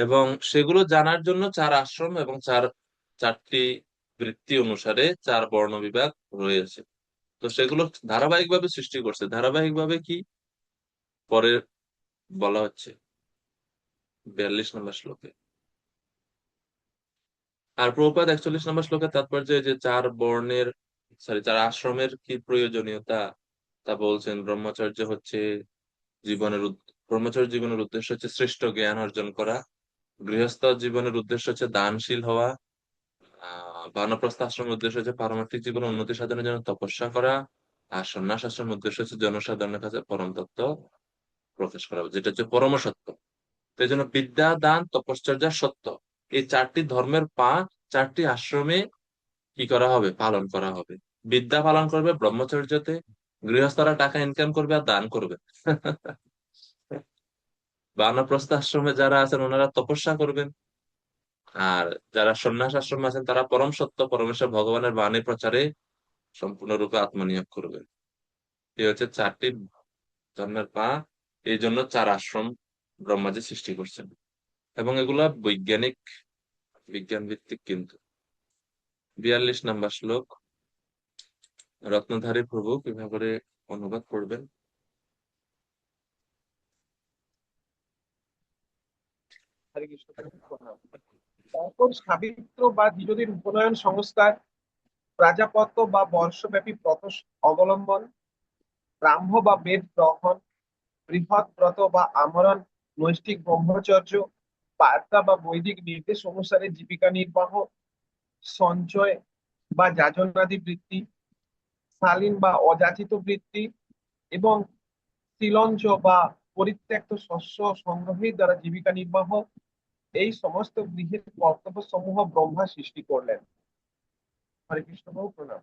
এবং সেগুলো জানার জন্য 4 আশ্রম এবং 4টি বৃত্তি অনুসারে 4 বর্ণ বিভাগ রয়েছে। তো সেগুলো ধারাবাহিকভাবে সৃষ্টি করছে। ধারাবাহিকভাবে কি পরে বলা হচ্ছে 42 নম্বর শ্লোকে। আর প্রভুপাদ 41 নম্বর শ্লোকের তাৎপর্য যে 4 বর্ণের, সরি 4 আশ্রমের কি প্রয়োজনীয়তা তা বলছেন। ব্রহ্মচর্য হচ্ছে জীবনের ব্রহ্মচর্য জীবনের উদ্দেশ্য হচ্ছে শ্রেষ্ঠ জ্ঞান অর্জন করা। গৃহস্থ জীবনের উদ্দেশ্য হচ্ছে দানশীল হওয়া। বানপ্রস্থ আশ্রমের উদ্দেশ্য হচ্ছে পারমার্থিক জীবনের উন্নতি সাধনের জন্য তপস্যা করা। আর সন্ন্যাস আশ্রমের উদ্দেশ্য হচ্ছে জনসাধারণের কাছে পরম তত্ত্ব প্রকাশ করা, যেটা হচ্ছে পরম সত্য। তো এই জন্য বিদ্যা, দান, তপশ্চর্যা, সত্য, এই 4টি ধর্মের পা 4টি আশ্রমে কি করা হবে, পালন করা হবে। বিদ্যা পালন করবে ব্রহ্মচর্যতে, গৃহস্থরা টাকা ইনকাম করবে আর দান করবে। বানপ্রস্থ আশ্রমে যারা আছেন ওনারা তপস্যা করবেন। আর যারা সন্ন্যাস আশ্রমে আছেন তারা পরম সত্য পরমেশ্বর ভগবানের বাণী প্রচারে সম্পূর্ণরূপে আত্মনিয়োগ করবেন। এই হচ্ছে 4টি ধর্মের পা। এই জন্য 4 আশ্রম ব্রহ্মাজি সৃষ্টি করছেন। এবং এগুলা বৈজ্ঞানিক, বিজ্ঞান ভিত্তিক কিন্তু। 42 নম্বর শ্লোক রত্নধারী প্রভু কিভাবে করে অনুবাদ করবেন। হরে কৃষ্ণ। তারপর সাবিত্র বা দ্বিজোদের উপনয়ন সংস্কার, প্রাজাপত্য বা বর্ষব্যাপী ব্রত অবলম্বন, ব্রাহ্ম বা বেদ গ্রহণ, বৃহৎ ব্রত বা আমরণ, নৈষ্ঠিক ব্রহ্মচর্য, বার্তা বা বৈদিক নির্দেশ অনুসারে জীবিকা নির্বাহ, সঞ্চয় বা যাজনাদি বৃত্তি, শালীন বা অযাচিত বৃত্তি এবং শিলঞ্চ বা পরিত্যক্ত শস্য সংগ্রহের দ্বারা জীবিকা নির্বাহ, এই সমস্ত গৃহের কর্তব্য সমূহ ব্রহ্মা সৃষ্টি করলেন। হরে কৃষ্ণ, বহু প্রণাম।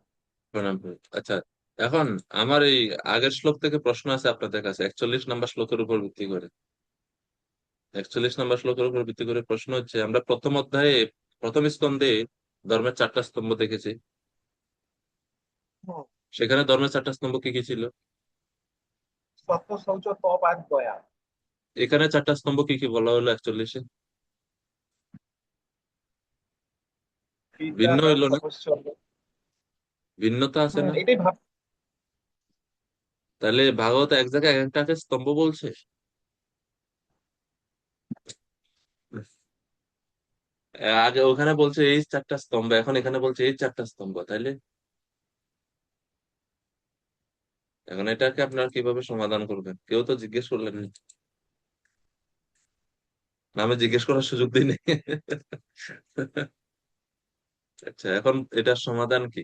প্রণাম প্রভু। আচ্ছা, এখন আমার এই আগের শ্লোক থেকে প্রশ্ন আছে আপনাদের কাছে 41 নম্বর শ্লোকের উপর ভিত্তি করে। 41 নম্বর শ্লোকের উপর ভিত্তি করে প্রশ্ন হচ্ছে, আমরা প্রথম অধ্যায়ে প্রথম স্কন্ধে ধর্মের 4টা স্তম্ভ দেখেছি। হুম। সেখানে ধর্মের 4টা স্তম্ভ কি কি ছিল? সত্য, শৌচ, তপ আর দয়া। এখানে 4টা স্তম্ভ কি কি বলা হলো 41-এ? বিদ্যা ভিন্ন দান হইলো না, তপশ্চর্যা। ভিন্নতা আছে না? এটাই ভাব। তাহলে ভাগবত এক জায়গায় এক একটাকে স্তম্ভ বলছে। আগে ওখানে বলছে এই চারটা স্তম্ভ, এখন এখানে বলছে এই চারটা স্তম্ভ, তাইলে এখন এটাকে আপনারা কিভাবে সমাধান করবেন? কেউ তো জিজ্ঞেস করলেন না। না, আমি জিজ্ঞেস করার সুযোগ দিই নাই। আচ্ছা, এখন এটার সমাধান কি?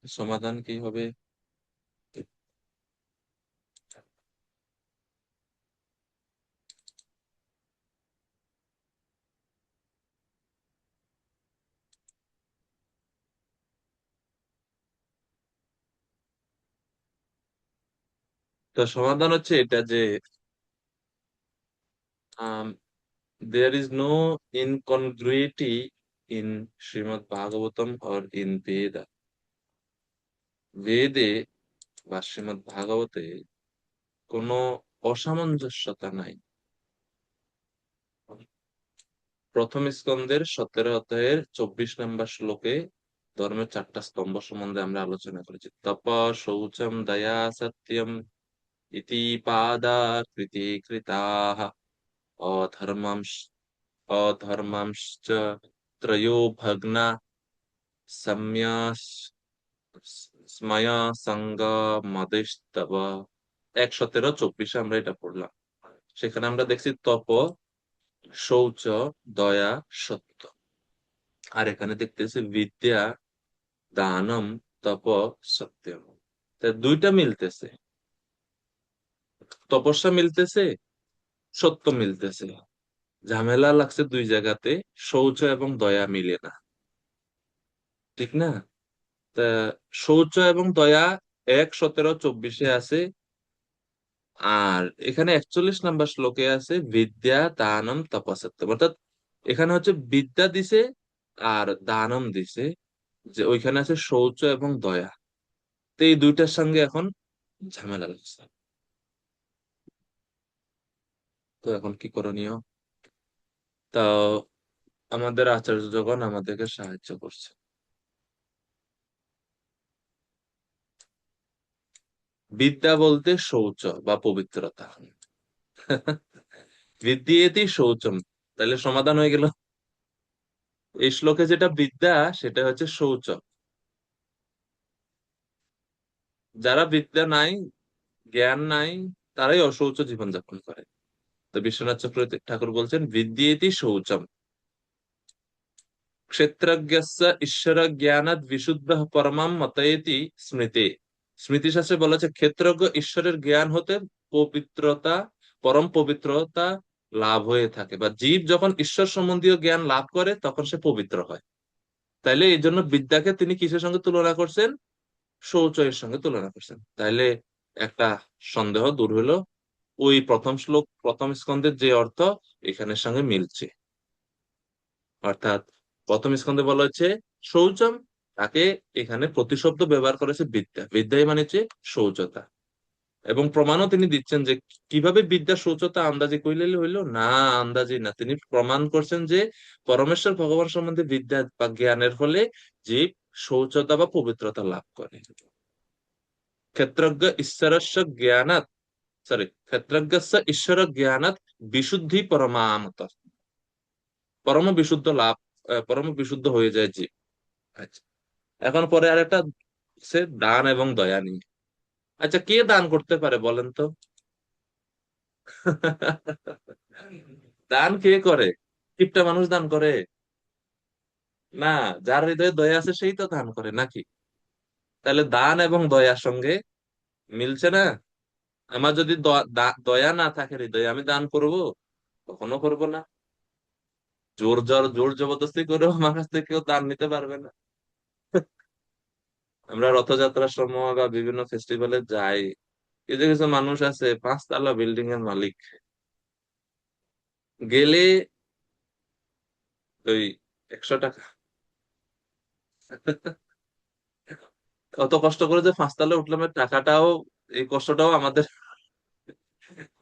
সমাধান কি হবে? তো সমাধান হচ্ছে এটা যে there is no incongruity in Srimad Bhagavatam or in Veda. বেদে বা শ্রীমদ ভাগবতে কোনো অসামঞ্জস্যতা নাই। প্রথম স্কন্ধের 17 অধ্যায়ের 24 নম্বর শ্লোকে ধর্মের চারটা স্তম্ভ সম্বন্ধে আমরা আলোচনা করেছি। তপ, শৌচম, দয়া, সত্যম ইতি পাদা কৃতি কৃতাঃ অধর্মাংশ অধর্মাংশ্চ ত্রয়ো ভগ্না সম্যাস স্ময়া সঙ্গ মদিস্তব। 1:17-24 আমরা এটা পড়লাম। সেখানে আমরা দেখছি তপ, শৌচ, দয়া, সত্য। আর এখানে দেখতেছি বিদ্যা, দানম, তপ, সত্যম। তা দুইটা মিলতেছে, তপস্যা মিলতেছে, সত্য মিলতেছে। ঝামেলা লাগছে দুই জায়গাতে, শৌচ এবং দয়া মিলে না, ঠিক না? তা শৌচ এবং দয়া 1:17-24 আছে, আর এখানে 41 নম্বর শ্লোকে আছে বিদ্যা, দানম, তপসত্য। অর্থাৎ এখানে হচ্ছে বিদ্যা দিছে আর দানম দিছে, যে ওইখানে আছে শৌচ এবং দয়া। তো এই দুইটার সঙ্গে এখন ঝামেলা লাগছে। তো এখন কি করণীয়? তা আমাদের আচার্যগণ আমাদেরকে সাহায্য করছে। বিদ্যা বলতে শৌচ বা পবিত্রতা। বিদ্যেতি শৌচম, তাহলে সমাধান হয়ে গেল। এই শ্লোকে যেটা বিদ্যা সেটা হচ্ছে শৌচ। যারা বিদ্যা নাই, জ্ঞান নাই, তারাই অশৌচ জীবনযাপন করে। তো বিশ্বনাথ চক্রবর্তী ঠাকুর বলছেন বিদ্যেতি শৌচম ক্ষেত্রজ্ঞস্য ঈশ্বর জ্ঞানাৎ বিশুদ্ধ পরমাম মতয়েতি স্মৃতি। স্মৃতি শাস্ত্রে বলা আছে ক্ষেত্রজ্ঞ ঈশ্বরের জ্ঞান হতে পবিত্রতা, পরম পবিত্রতা লাভ হয়ে থাকে, বা জীব যখন ঈশ্বর সম্বন্ধীয় জ্ঞান লাভ করে তখন সে পবিত্র হয়। তাইলে এই জন্য বিদ্যাকে তিনি কিসের সঙ্গে তুলনা করছেন? শৌচের সঙ্গে তুলনা করছেন। তাইলে একটা সন্দেহ দূর হলো, ওই প্রথম শ্লোক প্রথম স্কন্ধের যে অর্থ এখানের সঙ্গে মিলছে। অর্থাৎ প্রথম স্কন্ধে বলা হচ্ছে শৌচম, তাকে এখানে প্রতিশব্দ ব্যবহার করেছে বিদ্যা। বিদ্যাই মানে হচ্ছে শৌচতা, এবং প্রমাণও তিনি দিচ্ছেন যে কিভাবে বিদ্যা শৌচতা আন্দাজে কইলে হইলো না, আন্দাজে না, তিনি প্রমাণ করছেন যে পরমেশ্বর ভগবান সম্বন্ধে বিদ্যা বা জ্ঞানের ফলে জীব শৌচতা বা পবিত্রতা লাভ করে। ক্ষেত্রজ্ঞ ঈশ্বরস্য জ্ঞানাৎ, সরি, ক্ষেত্রজ্ঞস্য ঈশ্বর জ্ঞানাৎ বিশুদ্ধি পরমামত, পরম বিশুদ্ধ লাভ, পরম বিশুদ্ধ হয়ে যায় জীব। আচ্ছা, এখন পরে আরেকটা সে দান এবং দয়া নিয়ে। আচ্ছা, কে দান করতে পারে বলেন তো? দান কে করে? কিপটা মানুষ দান করে? না, যার হৃদয়ে দয়া আছে সেই তো দান করে, নাকি? তাহলে দান এবং দয়ার সঙ্গে মিলছে না। আমার যদি দয়া না থাকে হৃদয়ে, আমি দান করব? কখনো করব না। জোর জবরদস্তি করেও আমার কাছ থেকে কেউ দান নিতে পারবে না। আমরা রথযাত্রার সময় বা বিভিন্ন ফেস্টিভ্যালে যাই, কিছু কিছু মানুষ আছে 5 তলা বিল্ডিং এর মালিক, গেলে ওই 100 টাকা। অত কষ্ট করে যে 5 তলায় উঠলাম, এর টাকাটাও, এই কষ্টটাও আমাদের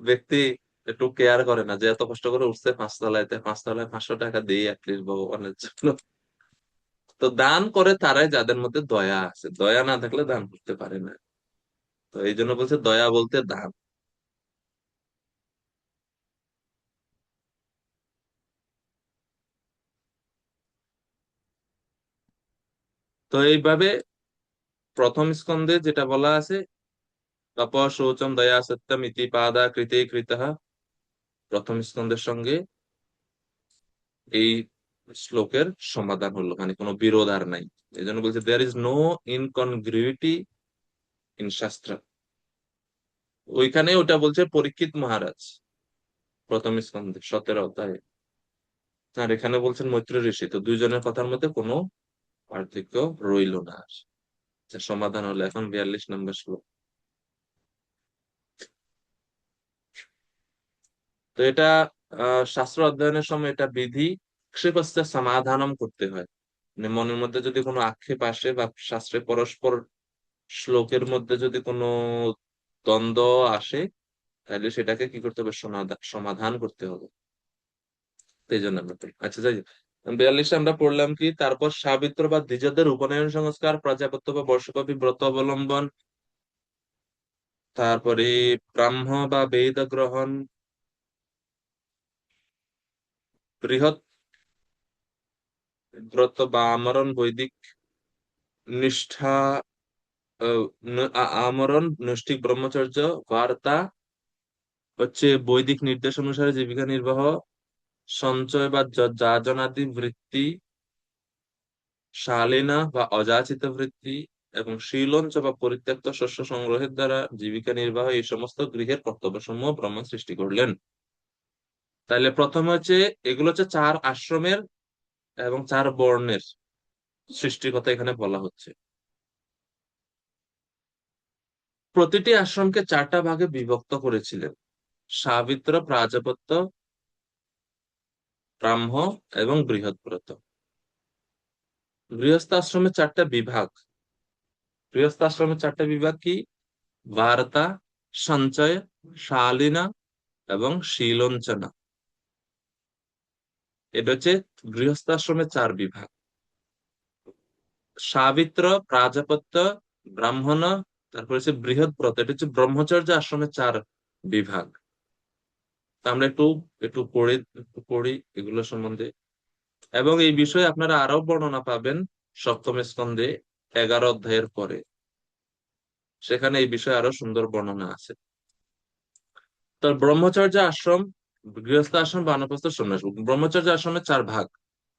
ব্যক্তি একটু কেয়ার করে না, যে এত কষ্ট করে উঠছে 5 তলায়, 5 তলায় 500 টাকা দিই অ্যাটলিস্ট ভগবানের জন্য। তো দান করে তারাই যাদের মধ্যে দয়া আছে, দয়া না থাকলে দান করতে পারে না। তো এই জন্য বলছে দয়া বলতে দান। তো এইভাবে প্রথম স্কন্ধে যেটা বলা আছে, তপ শৌচম দয়া সত্যম ইতি পাদা কৃতে কৃতঃ, প্রথম স্কন্ধের সঙ্গে এই শ্লোকের সমাধান হলো, মানে কোনো বিরোধ আর নাই। এই জন্য বলছে দেয়ার ইজ নো ইনকনগ্রিভিটি ইন শাস্ত্র। ওইখানে ওটা বলছে পরীক্ষিত মহারাজ, প্রথম স্কন্ধে 17 অধ্যায়ে। আর এখানে বলছেন মৈত্র ঋষি। তো দুইজনের কথার মধ্যে কোনো পার্থক্য রইল না আর। আচ্ছা, সমাধান হলো এখন 42 নম্বর শ্লোক। তো এটা শাস্ত্র অধ্যয়নের সময় এটা বিধি ক্ষেপস্য সমাধানম করতে হয়। মানে মনের মধ্যে যদি কোনো আক্ষেপ আসে বা শাস্ত্রে পরস্পর শ্লোকের মধ্যে যদি কোনো দ্বন্দ্ব আসে, তাহলে সেটাকে কি করতে হবে, সমাধান করতে হবে। তো এই জন্য আমরা পড়ি। আচ্ছা, যাই হোক। 42 আমরা পড়লাম কি, তারপর সাবিত্র বা দ্বিজদের উপনয়ন সংস্কার, প্রজাপত্য বা বর্ষব্যাপী ব্রত অবলম্বন, তারপরে ব্রাহ্ম বা বেদ গ্রহণ, বৃহৎ ব্রত বা আমরণ, বৈদিক নিষ্ঠা, আমরণ, নৈষ্ঠিক ব্রহ্মচর্য, বার্তা হচ্ছে বৈদিক নির্দেশ অনুসারে জীবিকা নির্বাহ, সঞ্চয় বা যাজনাদি বৃত্তি, শালীনা বা অযাচিত বৃত্তি, এবং শ্রীলঞ্চ বা পরিত্যক্ত শস্য সংগ্রহের দ্বারা জীবিকা নির্বাহ, এই সমস্ত গৃহের কর্তব্য সমূহ ব্রহ্মা সৃষ্টি করলেন। তাহলে প্রথমে হচ্ছে, এগুলো হচ্ছে 4 আশ্রমের এবং 4 বর্ণের সৃষ্টির কথা এখানে বলা হচ্ছে। প্রতিটি আশ্রমকে 4টা ভাগে বিভক্ত করেছিলেন: সাবিত্র, প্রাজাপত্য, ব্রাহ্ম এবং বৃহৎব্রত। গৃহস্থ আশ্রমের 4টা বিভাগ। গৃহস্থ আশ্রমের 4টা বিভাগ কি? বার্তা, সঞ্চয়, শালীনা এবং শীলঞ্চনা। এটা হচ্ছে গৃহস্থাশ্রমের 4 বিভাগ। সাবিত্র, প্রাজাপত্য, ব্রাহ্মণ, তারপর হচ্ছে বৃহৎ ব্রত, এটা হচ্ছে ব্রহ্মচর্য আশ্রমের 4 বিভাগ। তা আমরা একটু একটু পড়ি এগুলো সম্বন্ধে। এবং এই বিষয়ে আপনারা আরো বর্ণনা পাবেন সপ্তম স্কন্ধে 11 অধ্যায়ের পরে। সেখানে এই বিষয়ে আরো সুন্দর বর্ণনা আছে। তো ব্রহ্মচর্য আশ্রম, গৃহস্থ আশ্রম, বানপ্রস্থ, সন্ন্যাস। ব্রহ্মচর্য আশ্রমের 4 ভাগ।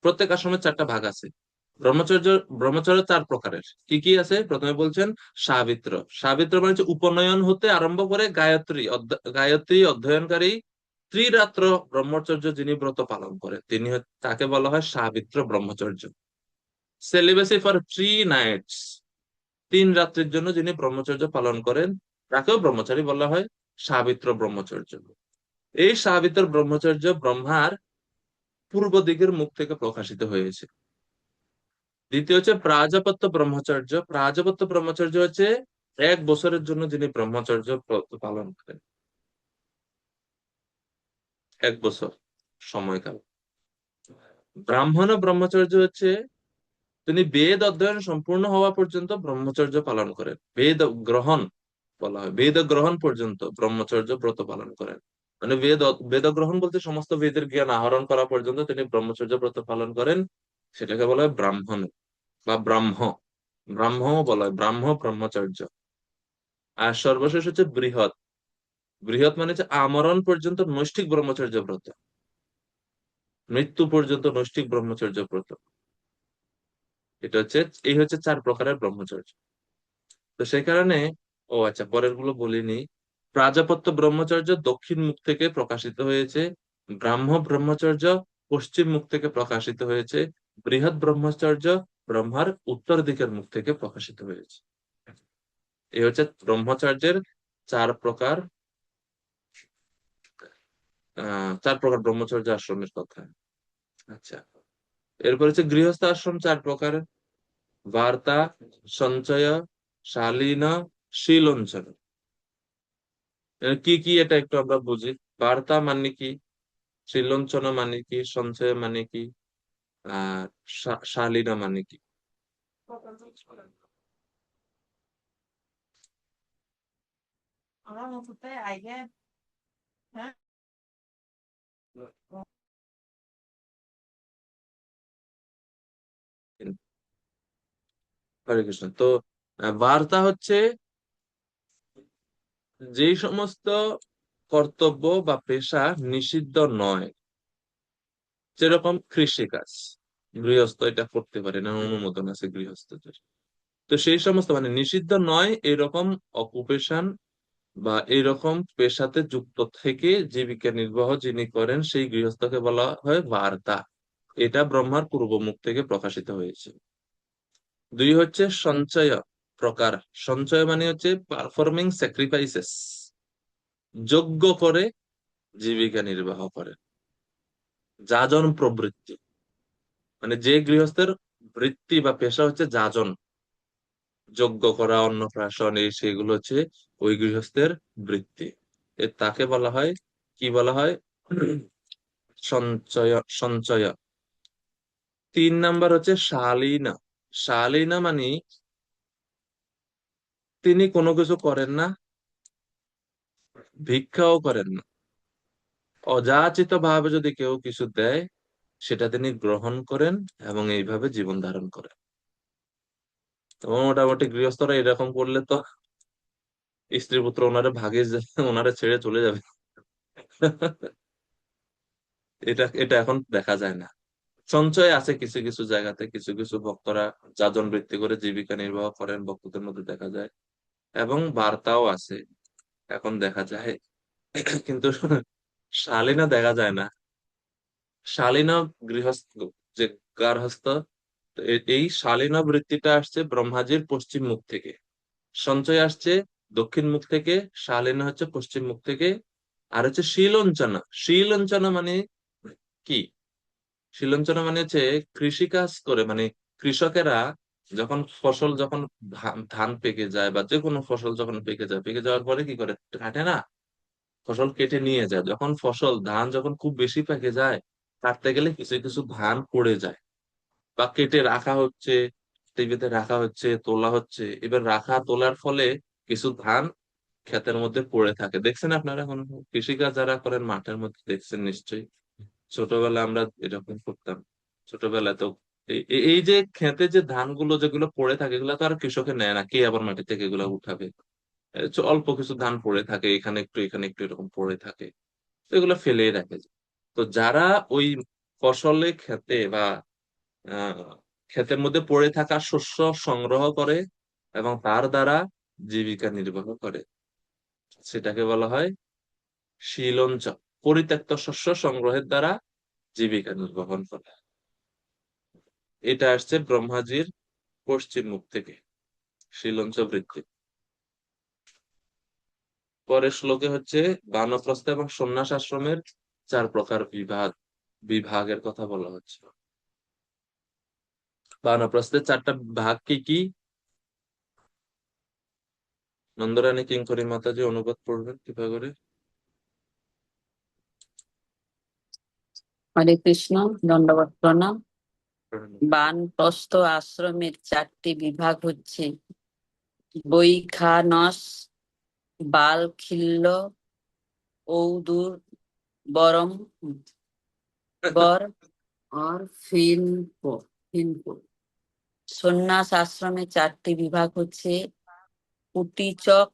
প্রত্যেক আশ্রমের 4টা ভাগ আছে। ব্রহ্মচর্য ব্রহ্মচর্য 4 প্রকারের। কি কি আছে? প্রথমে বলছেন সাবিত্র। সাবিত্র মানে হচ্ছে উপনয়ন হতে আরম্ভ করে গায়ত্রী অধ্যয়নকারী ত্রিরাত্র ব্রহ্মচর্য যিনি ব্রত পালন করেন, তাকে বলা হয় সাবিত্র ব্রহ্মচর্য। সেলিবেসি ফর 3 নাইটস, 3 রাত্রির জন্য যিনি ব্রহ্মচর্য পালন করেন, তাকেও ব্রহ্মচারী বলা হয়, সাবিত্র ব্রহ্মচর্য। এই সাবিত্র ব্রহ্মচর্য ব্রহ্মার পূর্ব দিকের মুখ থেকে প্রকাশিত হয়েছে। দ্বিতীয় হচ্ছে প্রাজাপত্য ব্রহ্মচর্য। প্রাজাপত্য ব্রহ্মচর্য হচ্ছে 1 বছরের জন্য যিনি ব্রহ্মচর্য পালন করেন, 1 বছর সময়কাল। ব্রাহ্মণ ব্রহ্মচর্য হচ্ছে তিনি বেদ অধ্যয়ন সম্পূর্ণ হওয়া পর্যন্ত ব্রহ্মচর্য পালন করেন। বেদ গ্রহণ বলা হয়, বেদ গ্রহণ পর্যন্ত ব্রহ্মচর্য ব্রত পালন করেন। মানে বেদ গ্রহণ বলতে সমস্ত বেদের জ্ঞান আহরণ করা পর্যন্ত তিনি ব্রহ্মচর্য ব্রত পালন করেন। সেটাকে বলা হয় ব্রাহ্মণ বা ব্রাহ্ম। ব্রাহ্ম বলা হয় ব্রাহ্ম ব্রহ্মচর্য। আর সর্বশেষ হচ্ছে বৃহৎ। বৃহৎ মানে হচ্ছে আমরণ পর্যন্ত নৈষ্ঠিক ব্রহ্মচর্য ব্রত, মৃত্যু পর্যন্ত নৈষ্ঠিক ব্রহ্মচর্য ব্রত। এটা হচ্ছে, এই হচ্ছে 4 প্রকারের ব্রহ্মচর্য। তো সেই কারণে, ও আচ্ছা, পরের গুলো বলিনি। প্রাজাপত্য ব্রহ্মচর্য দক্ষিণ মুখ থেকে প্রকাশিত হয়েছে। ব্রাহ্ম ব্রহ্মচর্য পশ্চিম মুখ থেকে প্রকাশিত হয়েছে। বৃহৎ ব্রহ্মচর্য ব্রহ্মার উত্তর দিকের মুখ থেকে প্রকাশিত হয়েছে। এই হচ্ছে ব্রহ্মচর্যের 4 প্রকার, 4 প্রকার ব্রহ্মচর্য আশ্রমের কথা। আচ্ছা, এরপর হচ্ছে গৃহস্থ আশ্রম 4 প্রকার: বার্তা, সঞ্চয়, শালীন, শীলঞ্চন। কি কি এটা একটু আমরা বুঝি। বার্তা মানে কি, শীলঞ্চন মানে কি, সঞ্চয় মানে কি, আর শালীন মানে কি? হরে কৃষ্ণ। তো বার্তা হচ্ছে যেই সমস্ত কর্তব্য বা পেশা নিষিদ্ধ নয়, যেরকম কৃষিকাজ, গৃহস্থ এটা করতে পারে না, অনুমোদন আছে গৃহস্থদের। তো সেই সমস্ত মানে নিষিদ্ধ নয় এরকম অকুপেশন বা এরকম পেশাতে যুক্ত থেকে জীবিকা নির্বাহ যিনি করেন সেই গৃহস্থকে বলা হয় বার্তা। এটা ব্রহ্মার পূর্ব মুখ থেকে প্রকাশিত হয়েছে। 2 হচ্ছে সঞ্চয় প্রকার। সঞ্চয় মানে হচ্ছে পারফর্মিং স্যাক্রিফাইসেস, যজ্ঞ করে জীবিকা নির্বাহ করে। যাজন প্রবৃত্তি মানে যে গৃহস্থের বৃত্তি বা পেশা হচ্ছে যাজন, যজ্ঞ করা, অন্নপ্রাশন, এই সেগুলো হচ্ছে ওই গৃহস্থের বৃত্তি। তাকে বলা হয়, কি বলা হয়, সঞ্চয়। সঞ্চয়। 3 নাম্বার হচ্ছে শালীনা। শালীনা মানে তিনি কোনো কিছু করেন না, ভিক্ষাও করেন না, অযাচিত ভাবে যদি কেউ কিছু দেয় সেটা তিনি গ্রহণ করেন এবং এইভাবে জীবন ধারণ করেন। তো মোটামুটি গৃহস্থরা এরকম করলে তো স্ত্রী পুত্র ওনারা ভাগে ওনারা ছেড়ে চলে যাবে। এটা এটা এখন দেখা যায় না। সঞ্চয় আছে কিছু কিছু জায়গাতে, কিছু কিছু ভক্তরা যাজন বৃত্তি করে জীবিকা নির্বাহ করেন, ভক্তদের মধ্যে দেখা যায়। এবং বার্তাও আছে এখন দেখা যায়, কিন্তু শালীনা দেখা যায় না। শালীন গৃহস্থ, যে গার্হস্থ, তো এই শালীন বৃত্তিটা আসছে ব্রহ্মাজির পশ্চিম মুখ থেকে, সঞ্চয় আসছে দক্ষিণ মুখ থেকে, শালীন হচ্ছে পশ্চিম মুখ থেকে। আর হচ্ছে শীলঞ্চনা। শীলঞ্চনা মানে কি? শীলঞ্চনা মানে হচ্ছে কৃষিকাজ করে, মানে কৃষকেরা যখন ফসল, যখন ধান ধান পেকে যায় বা যে কোনো ফসল যখন পেকে যায়, পেকে যাওয়ার পরে কি করে, কাটে না, ফসল কেটে নিয়ে যায়। যখন ফসল ধান যখন খুব বেশি পেকে যায়, কাটতে গেলে কিছু কিছু ধান পড়ে যায় বা কেটে রাখা হচ্ছে, টিভিতে রাখা হচ্ছে, তোলা হচ্ছে। এবার রাখা তোলার ফলে কিছু ধান ক্ষেতের মধ্যে পড়ে থাকে। দেখছেন আপনারা এখন কৃষিকাজ যারা করেন মাঠের মধ্যে দেখছেন নিশ্চয়ই। ছোটবেলায় আমরা এরকম করতাম। ছোটবেলায় তো এই যে ক্ষেতে যে ধানগুলো যেগুলো পড়ে থাকে, এগুলো তো আর কৃষকে নেয় না, কে আবার মাটি থেকে এগুলো উঠাবে? অল্প কিছু ধান পড়ে থাকে, এখানে একটু এখানে একটু এরকম পড়ে থাকে, তো এগুলো ফেলেই রাখে। তো যারা ওই ফসলে খেতে বা আহ ক্ষেতের মধ্যে পড়ে থাকা শস্য সংগ্রহ করে এবং তার দ্বারা জীবিকা নির্বাহ করে, সেটাকে বলা হয় শীলঞ্চ। পরিত্যক্ত শস্য সংগ্রহের দ্বারা জীবিকা নির্বাহন করে। এটা আসছে ব্রহ্মাজির পশ্চিম মুখ থেকে, শীলঞ্চ বৃত্তি। পরের শ্লোকে হচ্ছে বানপ্রস্থ এবং সন্ন্যাস আশ্রমের 4 প্রকার বিভাগের কথা বলা হচ্ছে। বানপ্রস্থের 4টা ভাগ কি কি? নন্দরানী কিঙ্করী মাতাজি অনুবাদ পড়বেন কৃপা করে। হরে কৃষ্ণ, দণ্ডবত প্রণাম। বানপ্রস্থ আশ্রমের 4টি বিভাগ হচ্ছে বৈখানস, বালখিল্য, ঔদুর বরম বর আর ফিনপো। সন্ন্যাস আশ্রমে 4টি বিভাগ হচ্ছে কুটিচক,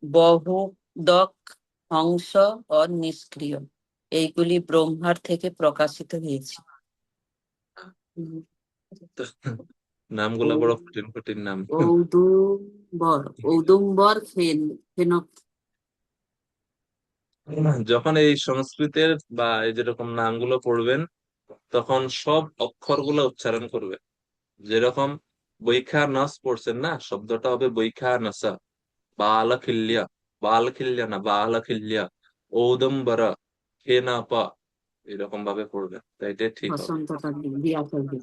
বহুদক, হংস ও নিষ্ক্রিয়। এইগুলি ব্রহ্মার থেকে প্রকাশিত হয়েছে। নামগুলা বড় কঠিন কঠিন নাম। ঔদুম্বর ফেনক। যখন এই সংস্কৃতের বা এই যেরকম নামগুলো পড়বেন, তখন সব অক্ষরগুলো উচ্চারণ করবেন। যেরকম বৈখা নস পড়ছেন না, শব্দটা হবে বৈখা নসা। বালখিল্য, বালখিল্য না বালখিল্য। ঔদম্বর, হেনাপা, এরকম ভাবে পড়বেন, তাই এটা ঠিক হবে। বসন্তটা দিয়া করবে।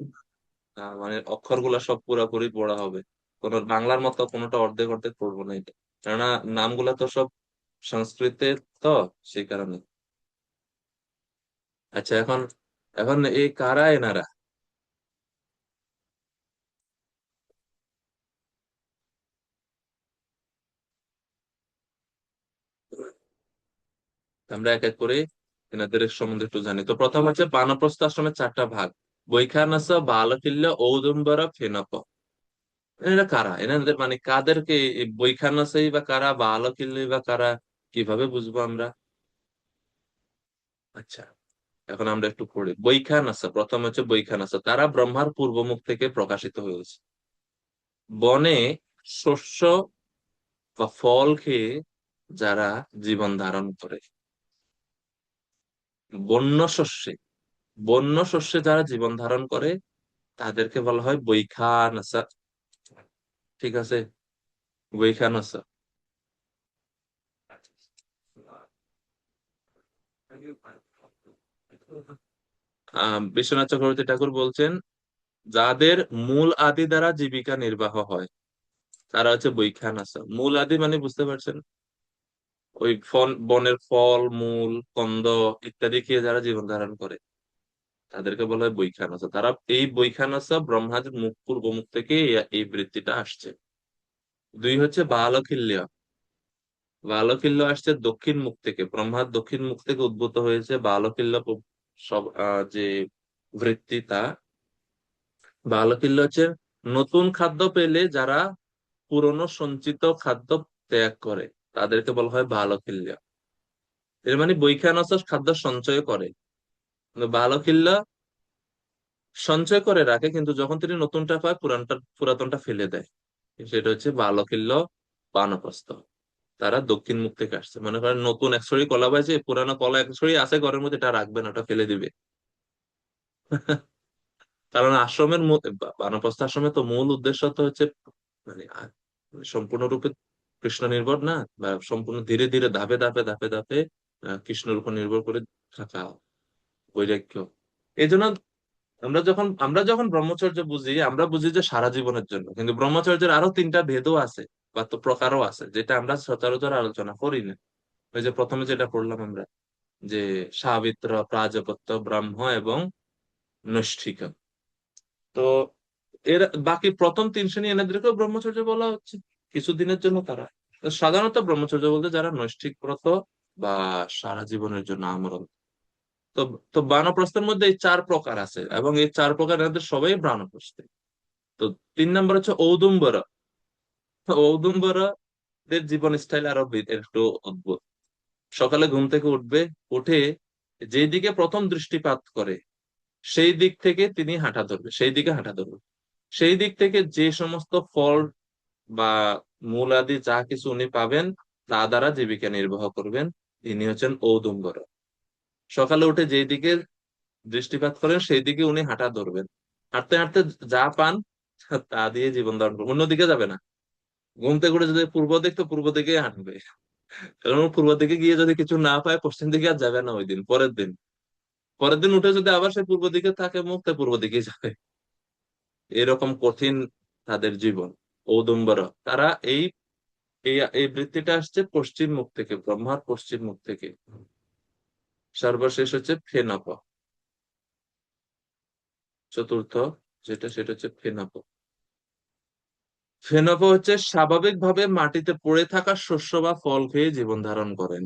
মানে অক্ষরগুলা সব পুরাপুরি পড়া হবে, কোন বাংলার মতো কোনোটা অর্ধেক অর্ধেক পড়বো না এটা, কেননা নামগুলা তো সব সংস্কৃতের, তো সেই কারণে। আচ্ছা, এখন এখন এই কারা এনারা? আমরা এক এক করে এনাদের সম্বন্ধে একটু জানি। তো প্রথম হচ্ছে বানপ্রস্থ আশ্রমের চারটা ভাগ: বৈখানস, বালকিল্য, ঔদুম্বর, ফেনক। এনারা কারা? এনাদের মানে কাদেরকে? এই বৈখানসই বা কারা, বালকিল্যই বা কারা, কিভাবে বুঝবো আমরা? আচ্ছা, এখন আমরা একটু পড়ি। বৈখানস, প্রথম হচ্ছে বৈখানস, তারা ব্রহ্মার পূর্বমুখ থেকে প্রকাশিত হয়েছে। বনে শস্য বা ফল খেয়ে যারা জীবন ধারণ করে, বন্য শস্যে, বন্য শস্যে যারা জীবন ধারণ করে তাদেরকে বলা হয় বৈখানসা। ঠিক আছে, বৈখানসা। বিশ্বনাথ চক্রবর্তী ঠাকুর বলছেন, যাদের মূল আদি দ্বারা জীবিকা নির্বাহ হয় তারা হচ্ছে বৈখানসা। মূল আদি মানে বুঝতে পারছেন, ওই ফল, বনের ফল মূল কন্দ ইত্যাদি খেয়ে যারা জীবন ধারণ করে তাদেরকে বলা হয় বৈখানসা। তারা এই বৈখানসা ব্রহ্মাজির মুখ, পূর্ব মুখ থেকে এই বৃত্তিটা আসছে। দুই হচ্ছে বালখিল্য। বালখিল্য আসছে দক্ষিণ মুখ থেকে, ব্রহ্মার দক্ষিণ মুখ থেকে উদ্ভূত হয়েছে বালখিল্য সব যে বৃত্তি তা। বালখিল্য হচ্ছে নতুন খাদ্য পেলে যারা পুরনো সঞ্চিত খাদ্য ত্যাগ করে তাদেরকে বলা হয় বালখিল্য। এর মানে বৈখানস খাদ্য সঞ্চয় করে, কিন্তু বালখিল্য সঞ্চয় করে রাখে, কিন্তু যখন তিনি নতুনটা পায় পুরাতনটা ফেলে দেয়। সেটা হচ্ছে বালখিল্য বানপ্রস্থ। তারা দক্ষিণ মুখ থেকে আসছে। মনে করেন নতুন এক ছড়ি কলা পাইছে, পুরানো কলা এক ছড়ি আছে ঘরের মধ্যে, এটা রাখবে না, ওটা ফেলে দিবে। কারণ আশ্রমের বানপ্রস্থ আশ্রমের তো মূল উদ্দেশ্য তো হচ্ছে মানে সম্পূর্ণরূপে কৃষ্ণ নির্ভর না, বা সম্পূর্ণ ধীরে ধীরে ধাপে ধাপে ধাপে ধাপে কৃষ্ণের উপর নির্ভর করে থাকা, বৈরাগ্য। এই জন্য আমরা যখন ব্রহ্মচর্য বুঝি, আমরা বুঝি যে সারা জীবনের জন্য, কিন্তু ব্রহ্মচর্যের আরো তিনটা ভেদও আছে বা তো প্রকারও আছে, যেটা আমরা সচরাচর আলোচনা করি না। ওই যে প্রথমে যেটা পড়লাম আমরা, যে সাবিত্র, প্রাজাপত্য, ব্রাহ্ম এবং নৈষ্ঠিক। তো এর বাকি প্রথম তিন শ্রেণী এনাদেরকেও ব্রহ্মচর্য বলা হচ্ছে কিছুদিনের জন্য তারা। তো সাধারণত ব্রহ্মচর্য বলতে যারা নৈষ্ঠিক ব্রত বা সারা জীবনের জন্য আমরণ। তো তো বানপ্রস্থের মধ্যে এই চার প্রকার আছে, এবং এই চার প্রকার এনাদের সবাই বানপ্রস্থে। তো তিন নম্বর হচ্ছে ঔদুম্বর। ঔদুম্বর দের জীবন স্টাইল আরো একটু অদ্ভুত। সকালে ঘুম থেকে উঠবে, উঠে যেই দিকে প্রথম দৃষ্টিপাত করে সেই দিক থেকে তিনি হাঁটা ধরবে, সেই দিকে হাঁটা ধরবে। সেই দিক থেকে যে সমস্ত ফল বা মূল আদি যা কিছু উনি পাবেন তা দ্বারা জীবিকা নির্বাহ করবেন। ইনি হচ্ছেন ঔদুম্বর। সকালে উঠে যেই দিকে দৃষ্টিপাত করেন সেই দিকে উনি হাঁটা ধরবেন। হাঁটতে হাঁটতে যা পান তা দিয়ে জীবন ধারণ করবেন, অন্যদিকে যাবে না। ঘুম থেকে উঠে যদি পূর্ব দিক, তো পূর্ব দিকে হাঁটবে, কারণ ও পূর্ব দিকে গিয়ে যদি কিছু না পায় পশ্চিম দিকে আর যাবে না। ওই দিন, পরের দিন, পরের দিন উঠে যদি আবার সে পূর্ব দিকে থাকে মুখ, তো পূর্ব দিকে যাবে। এরকম কঠিন তাদের জীবন। ঔদুম্বর তারা এই এই এই বৃত্তিটা আসছে পশ্চিম মুখ থেকে, ব্রহ্মার পশ্চিম মুখ থেকে। সর্বশেষ হচ্ছে ফেনক, চতুর্থ যেটা, সেটা হচ্ছে ফেনক। ফেনক হচ্ছে স্বাভাবিকভাবে মাটিতে পড়ে থাকা শস্য বা ফল খেয়ে জীবন ধারণ করেন।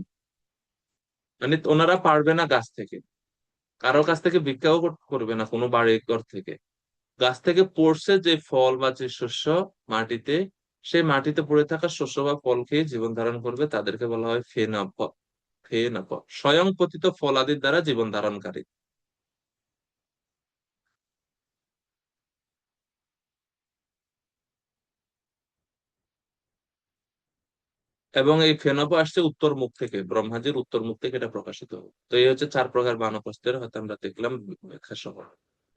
মানে ওনারা পারবে না গাছ থেকে, কারো কাছ থেকে ভিক্ষাও করবে না, কোনো বাড়ি ঘর থেকে। গাছ থেকে পড়ছে যে ফল বা যে শস্য মাটিতে, সেই মাটিতে পড়ে থাকা শস্য বা ফল খেয়ে জীবন ধারণ করবে, তাদেরকে বলা হয় ফেনক। ফেনক স্বয়ং পতিত ফলাদির দ্বারা জীবন ধারণকারী। এবং এই ফেনক আসছে উত্তর মুখ থেকে, ব্রহ্মাজির উত্তর মুখ থেকে এটা প্রকাশিত হবে। তো এই হচ্ছে চার প্রকার বানপ্রস্থের, হয়তো আমরা দেখলাম ব্যাখ্যা সহ।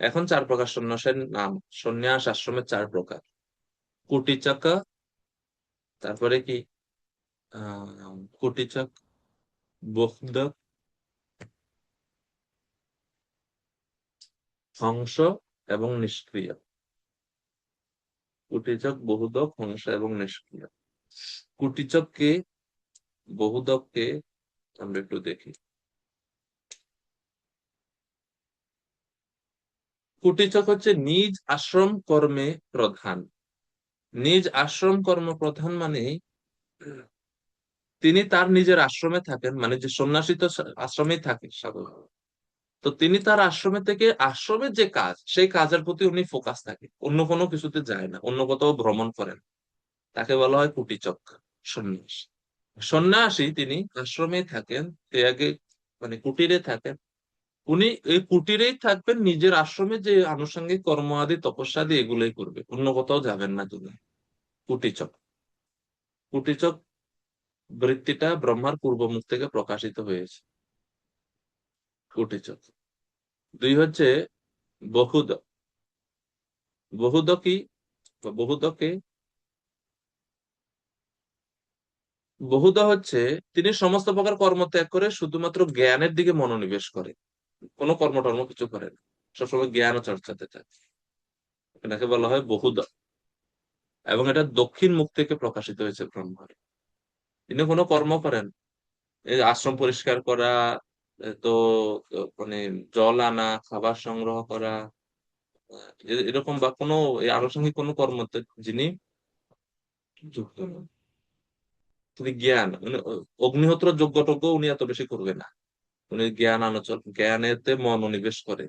এখন চার প্রকার সন্ন্যাসের নাম। সন্ন্যাস আশ্রমের চার প্রকার: কুটিচক, তারপরে কি কুটিচক, বৌদ্ধ, হংস এবং নিষ্ক্রিয়। কুটিচক, বহুদক, হংস এবং নিষ্ক্রিয়। কুটিচককে, বহুদককে আমরা একটু দেখি। কুটিচক হচ্ছে নিজ আশ্রম কর্মে প্রধান। নিজ আশ্রম কর্ম প্রধান মানে তিনি তার নিজের আশ্রমে থাকেন, মানে যে সন্ন্যাসী তো আশ্রমেই থাকে সাধারণত। তো তিনি তার আশ্রমে থেকে আশ্রমের যে কাজ, সেই কাজের প্রতি উনি ফোকাস থাকে, অন্য কোনো কিছুতে যায় না, অন্য কোথাও ভ্রমণ করেন। তাকে বলা হয় কুটিচক, সন্ন্যাসী। সন্ন্যাসী তিনি আশ্রমে থাকেন, ত্যাগে মানে কুটিরে থাকেন। উনি এই কুটিরেই থাকবেন, নিজের আশ্রমে যে আনুষঙ্গিক কর্ম আদি তপস্যা আদি এগুলোই করবে, অন্য কোথাও যাবেন না তিনি। কুটিচক। কুটিচক বৃত্তিটা ব্রহ্মার পূর্ব মুখ থেকে প্রকাশিত হয়েছে। কুটিচক। দুই হচ্ছে বহুদ। বহুদ কি বা বহুদকে, বহুদা হচ্ছে তিনি সমস্ত প্রকার কর্ম ত্যাগ করে শুধুমাত্র জ্ঞানের দিকে মনোনিবেশ করে, কোনো কর্মটর্ম কিছু করে না, সবসময় জ্ঞান ও চর্চাতে থাকে। এটাকে বলা হয় বহুদা। এবং এটা দক্ষিণ মুখ থেকে প্রকাশিত হয়েছে ব্রহ্মার। তিনি কোনো কর্ম করেন, এই আশ্রম পরিষ্কার করা, তো মানে জল আনা, খাবার সংগ্রহ করা, এরকম বা কোনো এই আনুষঙ্গিক কোনো কর্মতে যিনি যুক্ত নন। তিনি জ্ঞান, উনি অগ্নিহোত্র যজ্ঞটজ্ঞ উনি এত বেশি করবে না। উনি জ্ঞান আলোচন, জ্ঞানেতে মনোনিবেশ করে,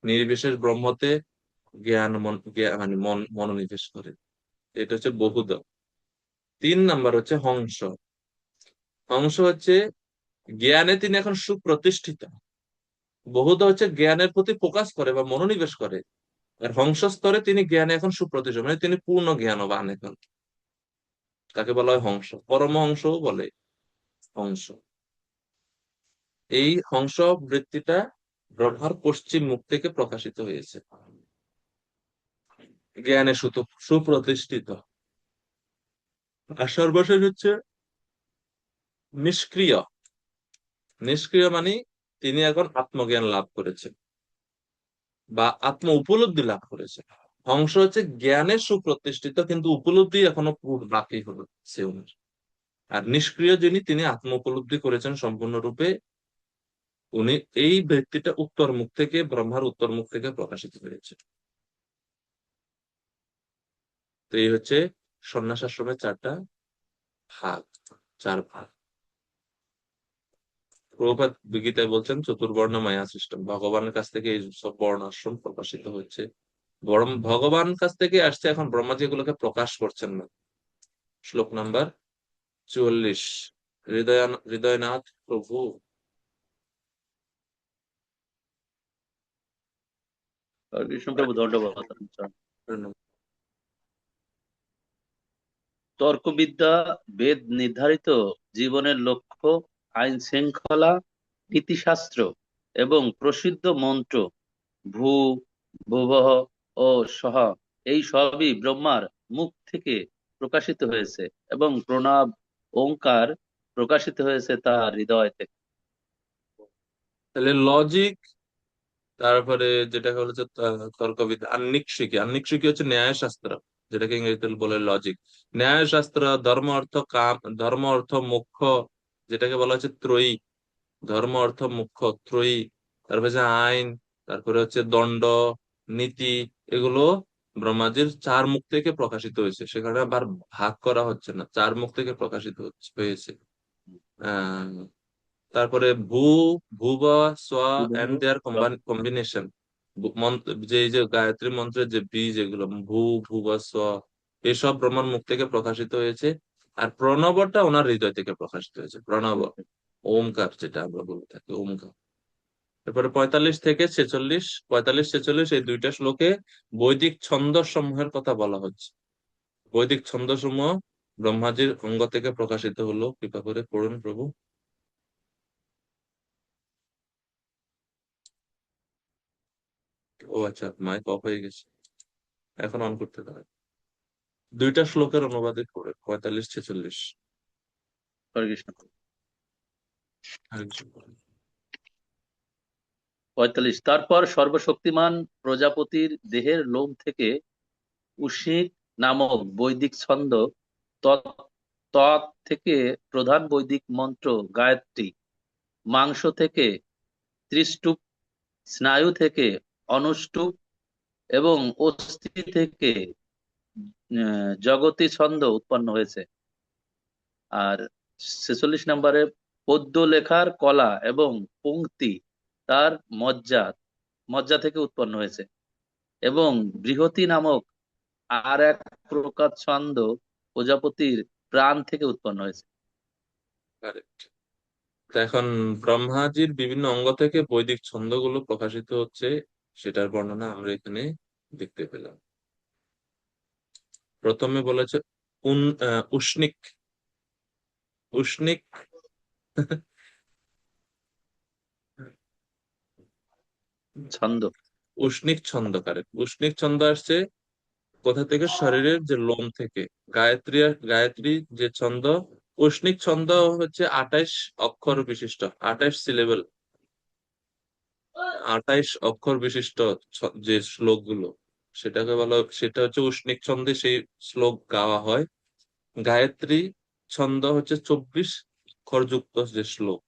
নির্বিশেষ ব্রহ্মতে মানে মনোনিবেশ করে। এটা হচ্ছে বহুদ। তিন নাম্বার হচ্ছে হংস। হংস হচ্ছে জ্ঞানে তিনি এখন সুপ্রতিষ্ঠিত। বহুদ হচ্ছে জ্ঞানের প্রতি ফোকাস করে বা মনোনিবেশ করে। আর হংস স্তরে তিনি জ্ঞানে এখন সুপ্রতিষ্ঠিত, মানে তিনি পূর্ণ জ্ঞানবান এখন। তাকে বলা হয় হংস, পরমহংসও বলে হংস। এই হংস বৃত্তিটা ব্রহ্মার পশ্চিম মুখ থেকে প্রকাশিত হয়েছে, জ্ঞানে সুপ্রতিষ্ঠিত। আর সর্বশেষ হচ্ছে নিষ্ক্রিয়। নিষ্ক্রিয় মানে তিনি এখন আত্মজ্ঞান লাভ করেছেন বা আত্ম উপলব্ধি লাভ করেছেন। হংস হচ্ছে জ্ঞানের সুপ্রতিষ্ঠিত, কিন্তু উপলব্ধি এখনো বাকি হচ্ছে ওনার। আর নিষ্ক্রিয় যিনি, তিনি আত্ম উপলব্ধি করেছেন সম্পূর্ণরূপে। উনি এই ব্যক্তিটা উত্তর মুখ থেকে, ব্রহ্মার উত্তর মুখ থেকে প্রকাশিত হয়েছে। তো এই হচ্ছে সন্ন্যাস আশ্রমের চারটা ভাগ, চার ভাগ। প্রভুপাদ গীতায় বলছেন চতুর্বর্ণ মায়া সিস্টেম, ভগবানের কাছ থেকে এই সব বর্ণ আশ্রম প্রকাশিত হচ্ছে। ভগবান কাছ থেকে আসছে, এখন ব্রহ্মাজি এগুলোকে প্রকাশ করছেন না। শ্লোক নাম্বার 44। হৃদয়নাথ প্রভু। কৃষ্ণপ্রভু ধন্যবাদ। আচ্ছা। তর্কবিদ্যা বেদ নির্ধারিত জীবনের লক্ষ্য, আইন শৃঙ্খলা, নীতিশাস্ত্র এবং প্রসিদ্ধ মন্ত্র ভূ, ভুবঃ ও স্বঃ, এই সবই ব্রহ্মার মুখ থেকে প্রকাশিত হয়েছে এবং প্রণব ওঙ্কার প্রকাশিত হয়েছে তার হৃদয় থেকে। তাহলে লজিক, তারপরে যেটা হলো যে তর্কবিদ্যা, আন্নিকশিকি। আন্নিকশিকি হচ্ছে ন্যায়শাস্ত্র, যেটাকে ইংরেজিতে বলে লজিক। ন্যায়শাস্ত্র, ধর্ম অর্থ কাম, ধর্ম অর্থ মোক্ষ, যেটাকে বলা হচ্ছে ত্রয়ী। ধর্ম অর্থ মোক্ষ ত্রয়ী। তারপরে যে আইন, তারপরে হচ্ছে দণ্ড, নীতি, এগুলো ব্রহ্মাজির চার মুখ থেকে প্রকাশিত হয়েছে। সেখানে আবার ভাগ করা হচ্ছে না, চার মুখ থেকে প্রকাশিত হয়েছে। আহ তারপরে ভুব, স্ব এন্ড দেয়ার কম্বিনেশন। যে এই যে গায়ত্রী মন্ত্রের যে বীজ, এগুলো ভুব, স্ব, এসব ব্রহ্মার মুখ থেকে প্রকাশিত হয়েছে। আর প্রণবটা ওনার হৃদয় থেকে প্রকাশিত হয়েছে, প্রণব, ওমকার, যেটা আমরা বলে থাকি ওমকার। তারপরে 45 থেকে 46, 45-46 এই দুইটা শ্লোকে বৈদিক ছন্দ সমূহের কথা বলা হচ্ছে। বৈদিক ছন্দ সমূহ ব্রহ্মাজির অঙ্গ থেকে প্রকাশিত হলো। কৃপা করে পড়ুন প্রভু। ও আচ্ছা, মাইক অফ হয়ে গেছে, এখন অন করতে পারে। দুইটা শ্লোকের অনুবাদে পড়ে 45-46। হরে কৃষ্ণ। হরে কৃষ্ণ। 45। তারপর সর্বশক্তিমান প্রজাপতির দেহের লোম থেকে উষ্ণিক নামক বৈদিক ছন্দ, তৎ তৎ থেকে প্রধান বৈদিক মন্ত্র গায়ত্রী, মাংস থেকে ত্রিষ্টুপ, স্নায়ু থেকে অনুষ্টুপ এবং অস্থি থেকে জগতি ছন্দ উৎপন্ন হয়েছে। আর 46 নম্বরে পদ্য লেখার কলা এবং পংক্তি তার মজ্জা মজ্জা থেকে উৎপন্ন হয়েছে, এবং বৃহতি নামক আর এক প্রকার ছন্দ প্রজাপতির প্রাণ থেকে উৎপন্ন হয়েছে। কারেক্ট। এখন ব্রহ্মাজির বিভিন্ন অঙ্গ থেকে বৈদিক ছন্দগুলো প্রকাশিত হচ্ছে, সেটার বর্ণনা আমরা এখানে দেখতে পেলাম। প্রথমে বলেছে উষ্ণিক। উষ্ণিক ছন্দ। উষ্ণিক ছন্দ, কারেক্ট। উষ্ণিক ছন্দ আসছে কোথা থেকে? শরীরের যে লোম থেকে। গায়ত্রী গায়ত্রী যে ছন্দ, উষ্ণিক ছন্দ হচ্ছে 28 অক্ষর বিশিষ্ট, 28 সিলেবল, 28 অক্ষর বিশিষ্ট যে শ্লোকগুলো, সেটাকে বলা সেটা হচ্ছে উষ্ণিক ছন্দে সেই শ্লোক গাওয়া হয়। গায়ত্রী ছন্দ হচ্ছে 24 অক্ষরযুক্ত যে শ্লোক,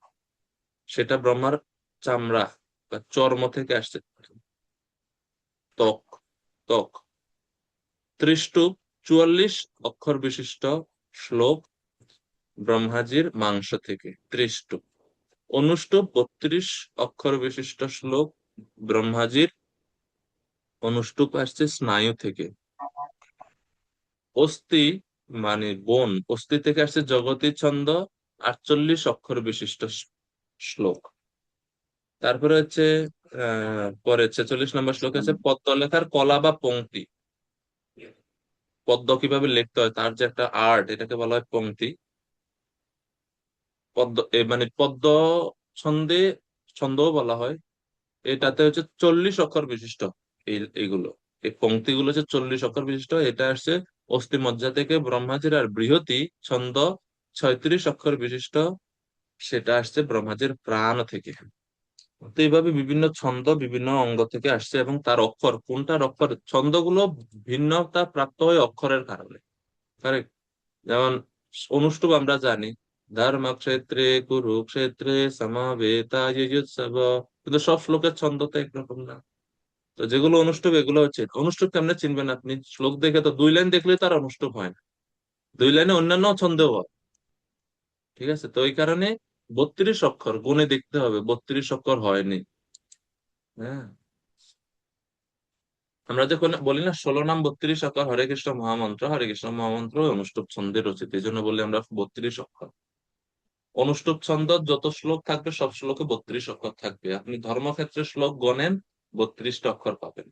সেটা ব্রহ্মার চামড়া বা চর্ম থেকে আসছে। ত্বক, ত্বক। ত্রিষ্টুপ 44 অক্ষর বিশিষ্ট শ্লোক ব্রহ্মাজির মাংস থেকে, ত্রিষ্টুপ। অনুষ্টুপ 32 অক্ষর বিশিষ্ট শ্লোক ব্রহ্মাজির অনুষ্টুপ আসছে স্নায়ু থেকে। অস্থি মানে বোন, অস্থি থেকে আসছে জগতী ছন্দ, 48 অক্ষর বিশিষ্ট শ্লোক। তারপরে হচ্ছে পরে 46 নম্বর শ্লোক আছে পদ্ম লেখার কলা বা পংক্তি। পদ্ম কিভাবে লিখতে হয় তার যে একটা আর্ট, এটাকে বলা হয় পংক্তি। পদ্ম মানে পদ্ম ছন্দে, ছন্দও বলা হয়। এটাতে হচ্ছে 40 অক্ষর বিশিষ্ট। এইগুলো, এই পংক্তিগুলো হচ্ছে 40 অক্ষর বিশিষ্ট। এটা আসছে অস্থি মজ্জা থেকে ব্রহ্মাজির। আর বৃহতি ছন্দ 36 অক্ষর বিশিষ্ট, সেটা আসছে ব্রহ্মাজির প্রাণ থেকে। তো এইভাবে বিভিন্ন ছন্দ বিভিন্ন অঙ্গ থেকে আসছে, এবং তার অক্ষর, কোনটার অক্ষর, ছন্দগুলো ভিন্নতা প্রাপ্ত হয় অক্ষরের কারণে। কারেক্ট। যেমন অনুষ্টুপ আমরা জানি, ধর্মক্ষেত্রে কুরুক্ষেত্রে সমবেতাযুৎসব, কিন্তু সব শ্লোকের ছন্দ তো একরকম না। তো যেগুলো অনুষ্টুপ, এগুলো হচ্ছে অনুষ্টুপ। কেমনে চিনবেন আপনি? শ্লোক দেখে তো 2 লাইন দেখলে তার অনুষ্টুপ হয় না, 2 লাইনে অন্যান্য ছন্দেও হয়। ঠিক আছে, তো এই কারণে 32 অক্ষর গুণে দেখতে হবে, 32 অক্ষর হয়নি। হ্যাঁ, আমরা যখন বলি না 16 নাম 32 অক্ষর, হরে কৃষ্ণ মহামন্ত্র, হরে কৃষ্ণ মহামন্ত্র অনুষ্টুপ ছন্দে রচিত, এই জন্য বলি আমরা 32 অক্ষর। অনুষ্টুপ ছন্দ যত শ্লোক থাকবে সব শ্লোকে 32 অক্ষর থাকবে। আপনি ধর্মক্ষেত্রে শ্লোক গণেন, 32টা অক্ষর পাবেন।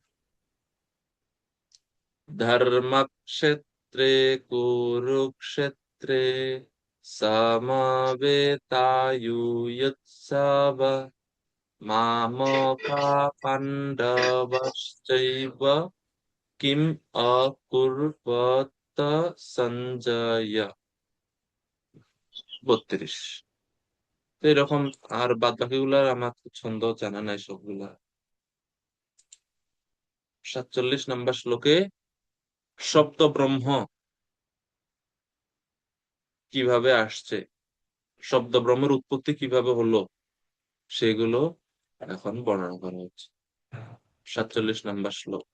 ধর্মক্ষেত্রে কুরুক্ষেত্রে সমবেতায়ুৎসব মামকা পাণ্ডবশ্চৈব কিম অকুর্বত সঞ্জয়। 32। তো এরকম। আর বাদ বাকিগুলার আমার তো ছন্দ জানা নাই সবগুলা। 47 নম্বর শ্লোকে শব্দ ব্রহ্ম কিভাবে আসছে, শব্দ ব্রহ্মের উৎপত্তি কিভাবে হলো, সেগুলো এখন বর্ণনা করা হচ্ছে। 47 নম্বর শ্লোক।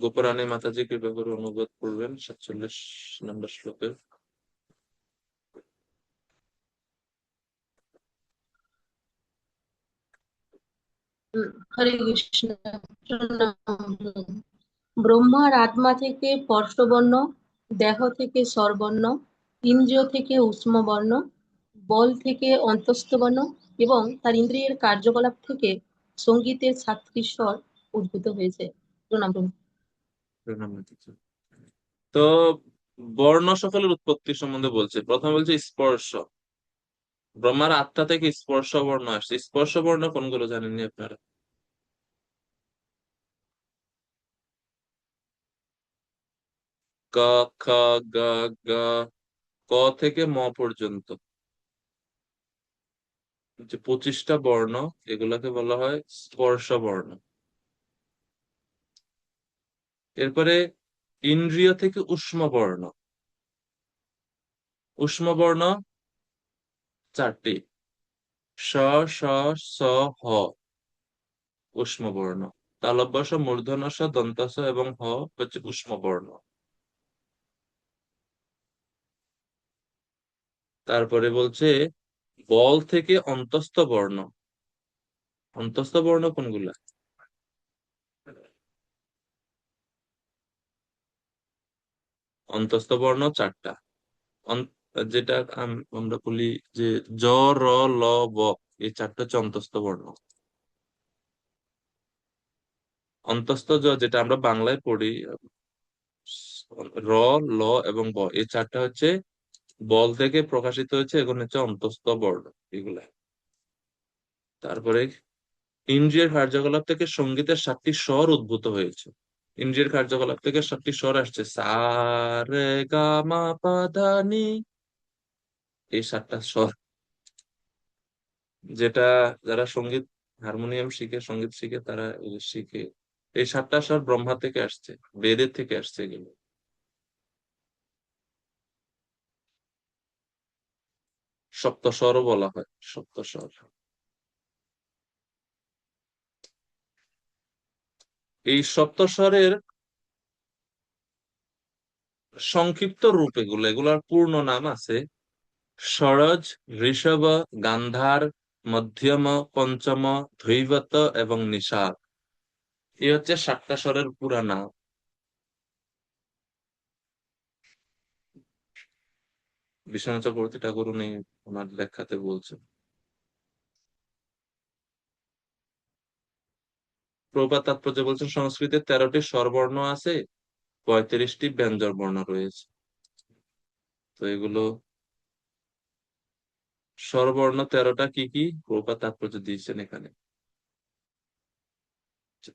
গোপরানী মাতাজি কৃপা করে অনুবাদ করবেন 47 নম্বর শ্লোকের। হরে কৃষ্ণ। ব্রহ্মার আত্মা থেকে স্পর্শবর্ণ, দেহ থেকে স্বরবর্ণ, ইন্দ্রিয় থেকে ঊষ্মবর্ণ, বল থেকে অন্তস্থবর্ণ এবং তার ইন্দ্রিয়ের কার্যকলাপ থেকে সঙ্গীতের সাতটি স্বর উদ্ভূত হয়েছে। প্রণাম প্রভু। প্রণাম মাতাজি। তো বর্ণ সকলের উৎপত্তি সম্বন্ধে বলছে। প্রথমে বলছে স্পর্শ। ব্রহ্মার আত্মা থেকে স্পর্শ বর্ণ আসছে। স্পর্শ বর্ণ কোনগুলো জানেননি আপনারা? ক, খ, গ, গ, ক থেকে ম পর্যন্ত যে 25টা বর্ণ, এগুলাকে বলা হয় স্পর্শ বর্ণ। এরপরে ইন্দ্রিয় থেকে উষ্ম বর্ণ। উষ্ম বর্ণ 4টি: স, স, স, হ। উষ্ম বর্ণ। তালব্য স, মূর্ধন্য স, দন্ত স এবং হ হচ্ছে উষ্ম বর্ণ। তারপরে বলছে বল থেকে অন্তস্থ বর্ণ। অন্তস্থ বর্ণ কোনগুলা? অন্তস্থ বর্ণ 4টা। যেটা আমরা বলি যে জ, র, ল, ব, এই 4টা হচ্ছে অন্তস্থ বর্ণ। অন্তস্থ যেটা আমরা বাংলায় পড়ি, র, ল এবং ব, এই 4টা হচ্ছে বল থেকে প্রকাশিত হয়েছে, এগুলো হচ্ছে অন্তস্থ বর্ণ এগুলা। তারপরে ইন্দ্রিয়ের কার্যকলাপ থেকে সঙ্গীতের 7টি স্বর উদ্ভূত হয়েছে। ইন্দ্রিয়ের কার্যকলাপ থেকে 7টি স্বর আসছে: সা, রে, গা, মা, পা, ধা, নি। এই 7টা স্বর, যেটা যারা সঙ্গীত, হারমোনিয়াম শিখে, সঙ্গীত শিখে, তারা এগুলো শিখে। এই 7টা স্বর ব্রহ্মা থেকে আসছে, বেদের থেকে আসছে এগুলো। সপ্তস্বরও বলা হয়, সপ্তস্বর। এই সপ্তস্বরের সংক্ষিপ্ত রূপ এগুলো, এগুলোর পূর্ণ নাম আছে ষড়জ, ঋষভ, গান্ধার, মধ্যম, পঞ্চম, ধৈবত এবং নিষাদ। এই হচ্ছে 7টা স্বরের পুরা নাম। বিশ্বনাথ চক্রবর্তী ঠাকুর উনি ওনার লেখাতে বলছেন। প্রভুপাদ তাৎপর্য বলছেন সংস্কৃতে 13টি স্বরবর্ণ আছে, 35টি ব্যঞ্জন বর্ণ রয়েছে। তো এগুলো স্বরবর্ণ 13টা কি কি প্রভুপাদ তাৎপর্য দিয়েছেন এখানে।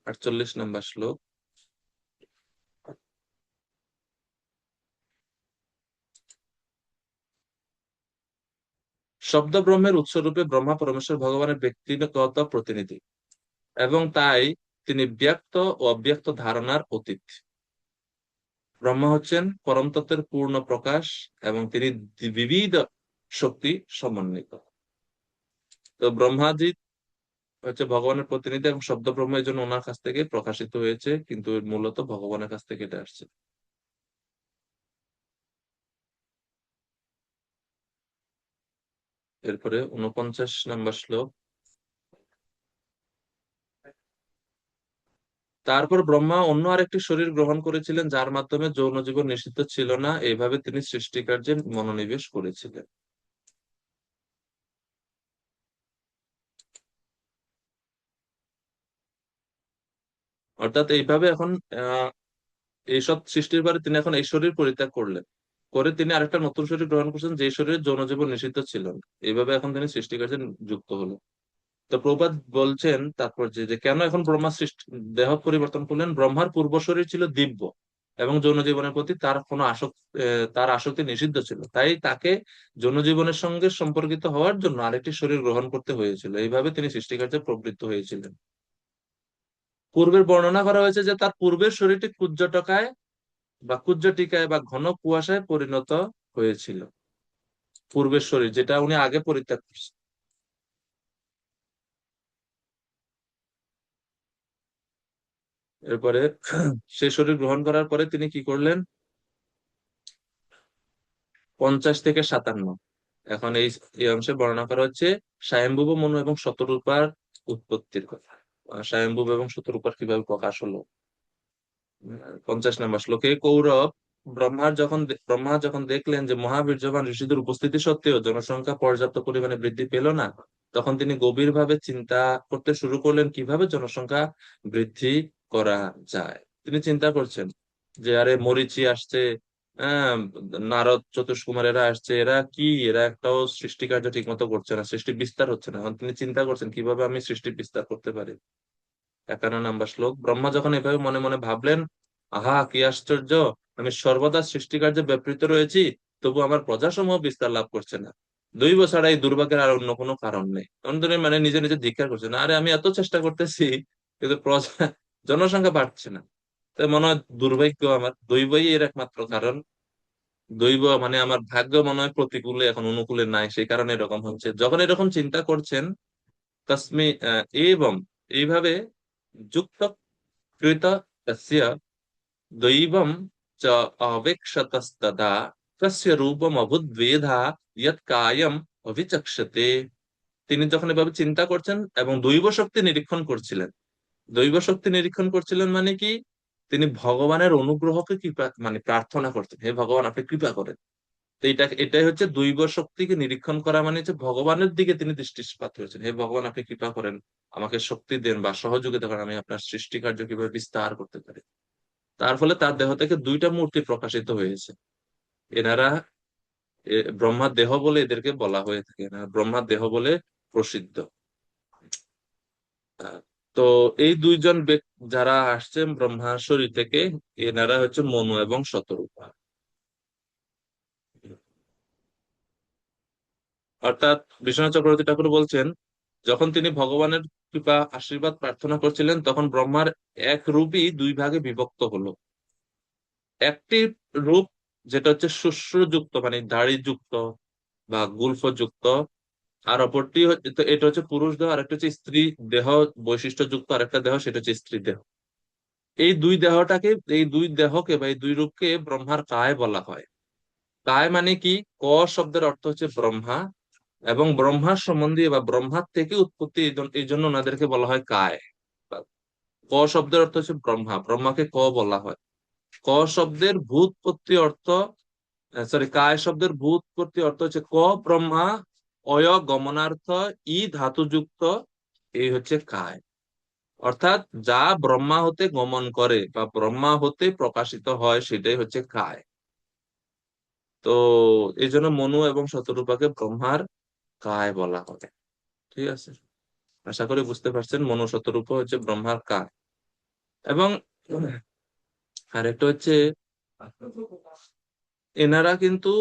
48 নম্বর শ্লোক। শব্দ ব্রহ্মের উৎসরূপে ব্রহ্মা পরমেশ্বর ভগবানের ব্যক্তিগত প্রতিনিধি, এবং তাই তিনি ব্যক্ত ও অব্যক্ত ধারণার অতীত। ব্রহ্মা হচ্ছেন পরম তত্ত্বের পূর্ণ প্রকাশ এবং তিনি বিবিধ শক্তি সমন্বিত। তো ব্রহ্মাজি হচ্ছে ভগবানের প্রতিনিধি এবং শব্দ ব্রহ্ম এই জন্য ওনার কাছ থেকে প্রকাশিত হয়েছে, কিন্তু মূলত ভগবানের কাছ থেকে এটা আসছে। এরপরে 49 নম্বর শ্লোক। তারপর ব্রহ্মা অন্য আরেকটি শরীর গ্রহণ করেছিলেন, যার মাধ্যমে যৌন জীবন নিষিদ্ধ ছিল না। এইভাবে তিনি সৃষ্টিকার্যে মনোনিবেশ করেছিলেন। অর্থাৎ এইভাবে এখন আহ এইসব সৃষ্টির পরে তিনি এখন এই শরীর পরিত্যাগ করলেন, করে তিনি আরেকটা নতুন শরীর গ্রহণ করছেন, যে শরীরে যৌন জীবন নিষিদ্ধ ছিল না। এইভাবে এখন তিনি সৃষ্টিকার্যে যুক্ত হলেন। তো প্রভুপাদ বলছেন তারপর যে কেন এখন ব্রহ্মা সৃষ্টি দেহ পরিবর্তন করলেন। ব্রহ্মার পূর্ব শরীর ছিল দিব্য এবং যৌন জীবনের প্রতি তার কোনো তার আসক্তি নিষিদ্ধ ছিল, তাই তাকে যৌন জীবনের সঙ্গে সম্পর্কিত হওয়ার জন্য আরেকটি শরীর গ্রহণ করতে হয়েছিল। এইভাবে তিনি সৃষ্টিকার্যে প্রবৃত্ত হয়েছিলেন। পূর্বের বর্ণনা করা হয়েছে যে তার পূর্বের শরীরটি কুজ্জটকায় বা কুজ্জটিকায় বা ঘন কুয়াশায় পরিণত হয়েছিল। পূর্বের শরীর যেটা উনি আগে পরিত্যাগ করছেন। এরপরে সে শরীর গ্রহণ করার পরে তিনি কি করলেন? 50 থেকে 57। এখন এই অংশে বর্ণনা করা হচ্ছে স্বয়ম্ভুব মনু এবং শতরূপার উৎপত্তির কথা। স্বয়ম্ভুব এবং শতরূপার কিভাবে প্রকাশ হলো। 50 নম্বর শ্লোকে কৌরব ব্রহ্মা যখন দেখলেন যে মহাবীর্যবান ঋষিদের উপস্থিতি সত্ত্বেও জনসংখ্যা পর্যাপ্ত পরিমাণে বৃদ্ধি পেল না, তখন তিনি গভীরভাবে চিন্তা করতে শুরু করলেন কিভাবে জনসংখ্যা বৃদ্ধি করা যায়। তিনি চিন্তা করছেন যে আরে মরীচি আসছে, হ্যাঁ, নারদ চতুষ্কুমার এরা আসছে, এরা একটাও সৃষ্টি কার্য ঠিক মতো করছে না, সৃষ্টি বিস্তার হচ্ছে না। এখন তিনি চিন্তা করছেন কিভাবে আমি সৃষ্টি বিস্তার করতে পারি। 51 নম্বর শ্লোক। ব্রহ্মা যখন এভাবে মনে মনে ভাবলেন, আহা কি আশ্চর্য, আমি সর্বদা সৃষ্টিকার্যে ব্যাপৃত রয়েছি, তবু আমার প্রজাসমূহ বিস্তার লাভ করছে না। দৈব ছাড়া এই দুর্ভাগ্যের আর অন্য কোনো কারণ নেই। অন্তরে মানে নিজে নিজে ধিক্কার করছে না, আরে আমি এত চেষ্টা করতেছি কিন্তু জনসংখ্যা বাড়ছে না। তাই মনে হয় দুর্ভাগ্য আমার, দৈবই এর একমাত্র কারণ। দৈব মানে আমার ভাগ্য মনে হয় প্রতিকূলে এখন অনুকূলে নাই, সেই কারণে এরকম হচ্ছে। যখন এরকম চিন্তা করছেন তস্মি এবং এইভাবে যুক্ত কৃত তস্য দৈবম চ অবেক্ষতস্তদা তস্য রূপম অভুদ্বেধা ইয়ৎ কায়ম অভিচক্ষতে। তিনি যখন এভাবে চিন্তা করছেন এবং দৈব শক্তি নিরীক্ষণ করছিলেন, দৈব শক্তি নিরীক্ষণ করছিলেন মানে কি, তিনি ভগবানের অনুগ্রহকে কৃপা মানে প্রার্থনা করতেন, হে ভগবান আপনি কৃপা করেন। তো এটাই হচ্ছে দৈব শক্তিকে নিরীক্ষণ করা, মানে হচ্ছে ভগবানের দিকে তিনি দৃষ্টিপাত করেছেন, হে ভগবান আপনি কৃপা করেন, আমাকে শক্তি দেন বা সহযোগিতা করেন, আমি আপনার সৃষ্টি কার্য কিভাবে বিস্তার করতে পারি। তার ফলে তার দেহ থেকে দুইটা মূর্তি প্রকাশিত হয়েছে। এনারা ব্রহ্মার দেহ বলে এদেরকে বলা হয়ে থাকে, এনারা ব্রহ্মার দেহ বলে প্রসিদ্ধ। আহ, তো এই দুইজন যারা আসছেন ব্রহ্মার শরীর থেকে, এনারা হচ্ছে মনু এবং শতরূপা। অর্থাৎ বিশ্বনাথ চক্রবর্তী ঠাকুর বলছেন, যখন তিনি ভগবানের কৃপা আশীর্বাদ প্রার্থনা করছিলেন, তখন ব্রহ্মার এক রূপই দুই ভাগে বিভক্ত হলো। একটি রূপ যেটা হচ্ছে শুশ্রযুক্ত মানে দাড়ি যুক্ত বা গুল্ফ যুক্ত, আর অপরটি তো এটা হচ্ছে পুরুষ দেহ, আর একটা হচ্ছে স্ত্রী দেহ বৈশিষ্ট্য যুক্ত আরেকটা দেহ, সেটা হচ্ছে স্ত্রী দেহ। এই দুই দেহকে বা এই দুই রূপকে ব্রহ্মার কায় বলা হয়। কায় মানে কি, ক শব্দের অর্থ হচ্ছে ব্রহ্মা, এবং ব্রহ্মার সম্বন্ধে বা ব্রহ্মার থেকে উৎপত্তি, এই জন্য ওনাদেরকে বলা হয় কায়। ক শব্দের অর্থ হচ্ছে ব্রহ্মা, ব্রহ্মাকে ক বলা হয়। ক শব্দের ভূতপত্তি অর্থ, কায় শব্দের ভূতপত্তি অর্থ হচ্ছে ক ব্রহ্মা, অয় গমনার্থ, ই ধাতুযুক্ত, এই হচ্ছে কায়। অর্থাৎ যা ব্রহ্মা হতে গমন করে বা ব্রহ্মা হতে প্রকাশিত হয় সেটাই হচ্ছে কায়। তো এই জন্য মনু এবং শতরূপাকে ব্রহ্মার কায় বলা হয়। ঠিক আছে, আশা করি বুঝতে পারছেন, মনু শতরূপা হচ্ছে ব্রহ্মার কায়। এবং আরেকটা হচ্ছে এনারা কিন্তু,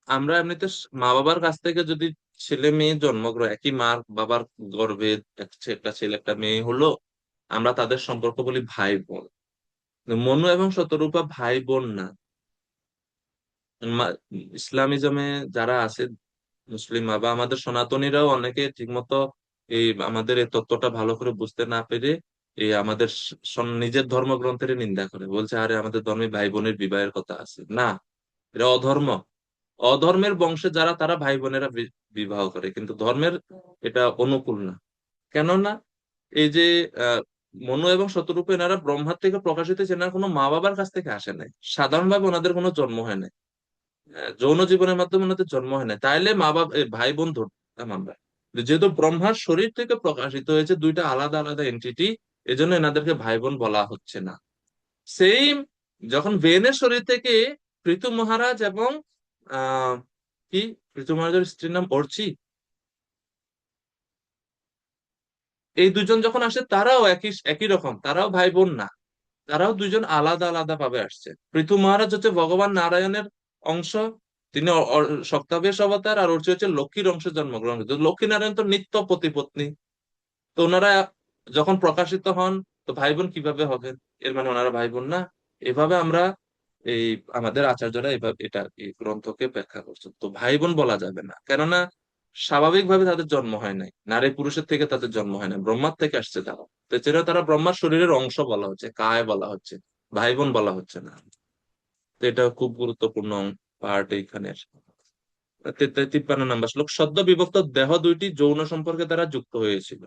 আমরা এমনিতে মা বাবার কাছ থেকে যদি ছেলে মেয়ে জন্মগ্রহণ, একই মা বাবার গর্ভে একটা ছেলে একটা মেয়ে হলো, আমরা তাদের সম্পর্ক বলি ভাই বোন। কিন্তু মনু এবং শতরূপা ভাই বোন না। ইসলামিজমে যারা আছে মুসলিম বা আমাদের সনাতনীরাও অনেকে ঠিকমতো এই আমাদের এই তত্ত্বটা ভালো করে বুঝতে না পেরে এই আমাদের নিজের ধর্মগ্রন্থের নিন্দা করে, বলছে আরে আমাদের ধর্মে ভাই বোনের বিবাহের কথা আছে না, এটা অধর্ম। অধর্মের বংশে যারা তারা ভাই বোনেরা বিবাহ করে, কিন্তু ধর্মের এটা অনুকূল না। কেননা এই যে আহ মনু এবং শতরূপা এনারা ব্রহ্মার থেকে প্রকাশিত হয়েছে, এনারা কোনো মা বাবার কাছ থেকে আসে নাই, সাধারণভাবে ওনাদের কোনো জন্ম হয় নাই, যৌন জীবনের মাধ্যমে ওনাদের জন্ম হয় না, তাইলে মা বাবা ভাই বোন ধরতাম আমরা। যেহেতু ব্রহ্মার শরীর থেকে প্রকাশিত হয়েছে দুইটা আলাদা আলাদা এন্টিটি, এজন্য এনাদেরকে ভাই বোন বলা হচ্ছে না। সেম যখন বেনের শরীর থেকে পৃথু মহারাজ এবং আহ কি পৃথু মহারাজের স্ত্রীর নাম অর্চি, এই দুজন যখন আসে তারাও একই একই রকম, তারাও ভাই বোন না, তারাও দুজন আলাদা আলাদা ভাবে আসছে। পৃথু মহারাজ হচ্ছে ভগবান নারায়ণের অংশ, তিনি সপ্তাবেশ অবতার, আর অর্চি হচ্ছে লক্ষ্মীর অংশে জন্মগ্রহণ করছে। লক্ষ্মী নারায়ণ তো নিত্য পতি পত্নী, তো ওনারা যখন প্রকাশিত হন তো ভাই বোন কিভাবে হবেন, এর মানে ওনারা ভাই বোন না। এভাবে আমরা এই আমাদের আচার্যরা এভাবে এটা এই গ্রন্থকে ব্যাখ্যা করছেন। তো ভাই বোন বলা যাবে না, কেননা স্বাভাবিকভাবে তাদের জন্ম হয় নাই, নারী পুরুষের থেকে তাদের জন্ম হয় না, ব্রহ্মার থেকে আসছে তারা। তো এছাড়া তারা ব্রহ্মার শরীরের অংশ বলা হচ্ছে, কায় বলা হচ্ছে, ভাই বোন বলা হচ্ছে না। তো এটা খুব গুরুত্বপূর্ণ পার্ট এইখানে। 53 নম্বর শ্লোক, সদ্য বিভক্ত দেহ দুইটি যৌন সম্পর্কে দ্বারা যুক্ত হয়েছিল।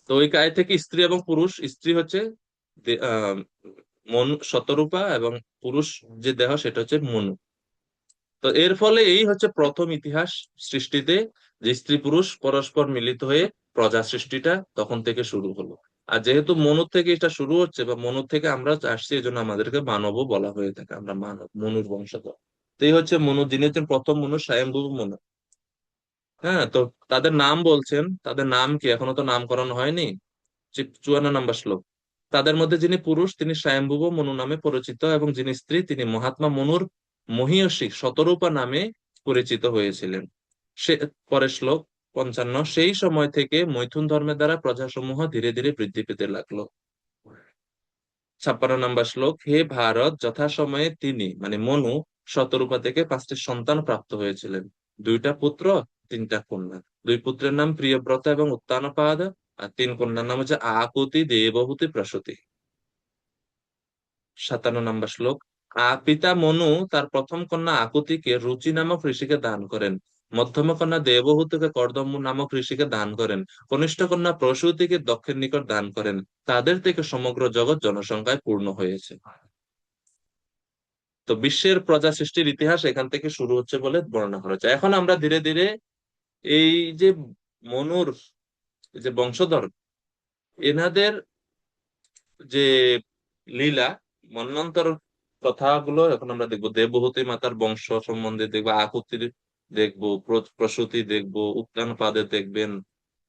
তো ওই কায় থেকে স্ত্রী এবং পুরুষ, স্ত্রী হচ্ছে মনু শতরূপা, এবং পুরুষ যে দেহ সেটা হচ্ছে মনু। তো এর ফলে এই হচ্ছে প্রথম ইতিহাস সৃষ্টিতে, যে স্ত্রী পুরুষ পরস্পর মিলিত হয়ে প্রজা সৃষ্টিটা তখন থেকে শুরু হলো। আর যেহেতু মনুর থেকে এটা শুরু হচ্ছে বা মনুর থেকে আমরা আসছি, এই জন্য আমাদেরকে মানবও বলা হয়ে থাকে, আমরা মানব, মনুর বংশধর। তো এই হচ্ছে মনু, যিনি হচ্ছেন প্রথম মনু, স্বয়ম্ভু মনু। হ্যাঁ, তো তাদের নাম বলছেন, তাদের নাম কি এখনো তো নামকরণ হয়নি। 54 নম্বর শ্লোক, তাদের মধ্যে যিনি পুরুষ তিনি স্বয়ম্ভুব মনু নামে পরিচিত, এবং যিনি স্ত্রী তিনি মহাত্মা মনুর মহীয়সী শতরূপা নামে পরিচিত হয়েছিলেন। সে পরের শ্লোক 55, সেই সময় থেকে মৈথুন ধর্মের দ্বারা প্রজাসমূহ ধীরে ধীরে বৃদ্ধি পেতে লাগলো। 56 নম্বর শ্লোক, হে ভারত, যথাসময়ে তিনি মানে মনু শতরূপা থেকে 5টি সন্তান প্রাপ্ত হয়েছিলেন, 2টা পুত্র 3টা কন্যা। 2 পুত্রের নাম প্রিয়ব্রত এবং উত্তানপাদ, আর 3 কন্যার নাম হচ্ছে আকুতি, দেবহূতি, প্রসূতি। 57 নম্বর শ্লোক, পিতা মনু তার প্রথম কন্যা আকুতিকে রুচি নামক ঋষিকে দান করেন, মধ্যম কন্যা দেবহূতিকে কর্দম্য নামক ঋষিকে দান করেন, কনিষ্ঠ কন্যা প্রসূতিকে দক্ষের নিকট দান করেন। তাদের থেকে সমগ্র জগৎ জনসংখ্যায় পূর্ণ হয়েছে। তো বিশ্বের প্রজা সৃষ্টির ইতিহাস এখান থেকে শুরু হচ্ছে বলে বর্ণনা করা হচ্ছে। এখন আমরা ধীরে ধীরে এই যে মনুর যে বংশধর, এনাদের যে লীলা, মন্বন্তর কথাগুলো এখন আমরা দেখবো। দেবহূতি মাতার বংশ সম্বন্ধে দেখবো, আকুতির দেখবো, প্রসূতি দেখবো, উত্তানপাদের দেখবেন।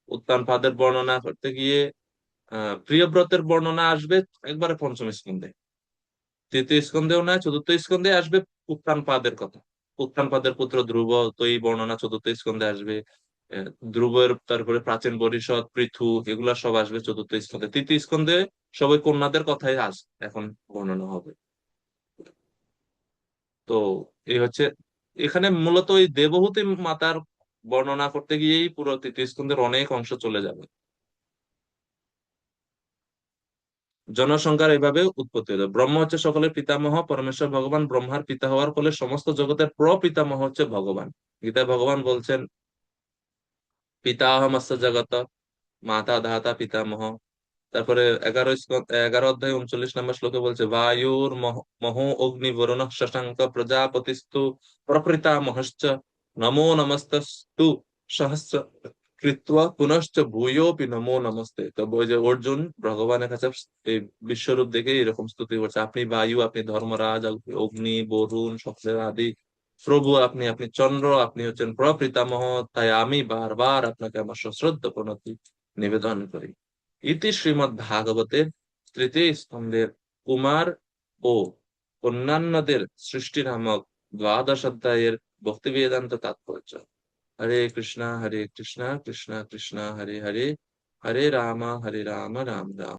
উত্তানপাদের বর্ণনা করতে গিয়ে প্রিয়ব্রতের বর্ণনা আসবে একবারে 5ম স্কন্ধে, 3য় স্কন্ধেও না, 4র্থ স্কন্ধে আসবে উত্তানপাদের কথা। উত্তানপাদের পুত্র ধ্রুব, তো এই বর্ণনা 4র্থ স্কন্ধে আসবে। ধ্রুবের তারপরে প্রাচীন পরিষদ, পৃথু, এগুলা সব আসবে 4র্থ স্কন্ধে। 3য় স্কন্ধে সবাই কন্যাদের কথাই এখন বর্ণনা হবে। তো এই হচ্ছে, এখানে মূলত ওই দেবহূতি মাতার বর্ণনা করতে গিয়েই পুরো 3য় স্কন্ধের অনেক অংশ চলে যাবে। জনসংখ্যার এইভাবে উৎপত্তি হলো। ব্রহ্ম হচ্ছে সকলের পিতামহ, পরমেশ্বর ভগবান ব্রহ্মার পিতা হওয়ার ফলে সমস্ত জগতের প্রপিতামহ হচ্ছে ভগবান। গীতায় ভগবান বলছেন, পিতাহমস্য জগত মাতা ধাতা পিতামহ। তারপরে 11 অধ্যায় 39 নম্বর শ্লোকে বলছে, বায়ুর মহো অগ্নি বরুণ শশাঙ্ক প্রজাপতিস্তু প্রপিতামহশ্চ নমো নমস্তস্তু সহস্র কৃত্বা পুনশ্চ ভূয়োপি নমো নমস্তে। তো ওই যে অর্জুন ভগবানের কাছে এই বিশ্বরূপ দেখে এরকম স্তুতি করছে, আপনি বায়ু, আপনি ধর্মরাজ, অগ্নি, বরুণ, সকলের আদি প্রভু, আপনি আপনি চন্দ্র, আপনি হচ্ছেন প্রপিতামহ, তাই আমি বারবার আপনাকে আমার সশ্রদ্ধ প্রণতি নিবেদন করি। ইতি শ্রীমদ্ ভাগবতের 3য় স্কন্ধের কুমার ও অন্যান্যদের সৃষ্টি নামক 12 অধ্যায়ের ভক্তি বেদান্ত তাৎপর্য। হরে কৃষ্ণ কৃষ্ণ কৃষ্ণ কৃষ্ণ হরে হরে, হরে রাম রাম রাম।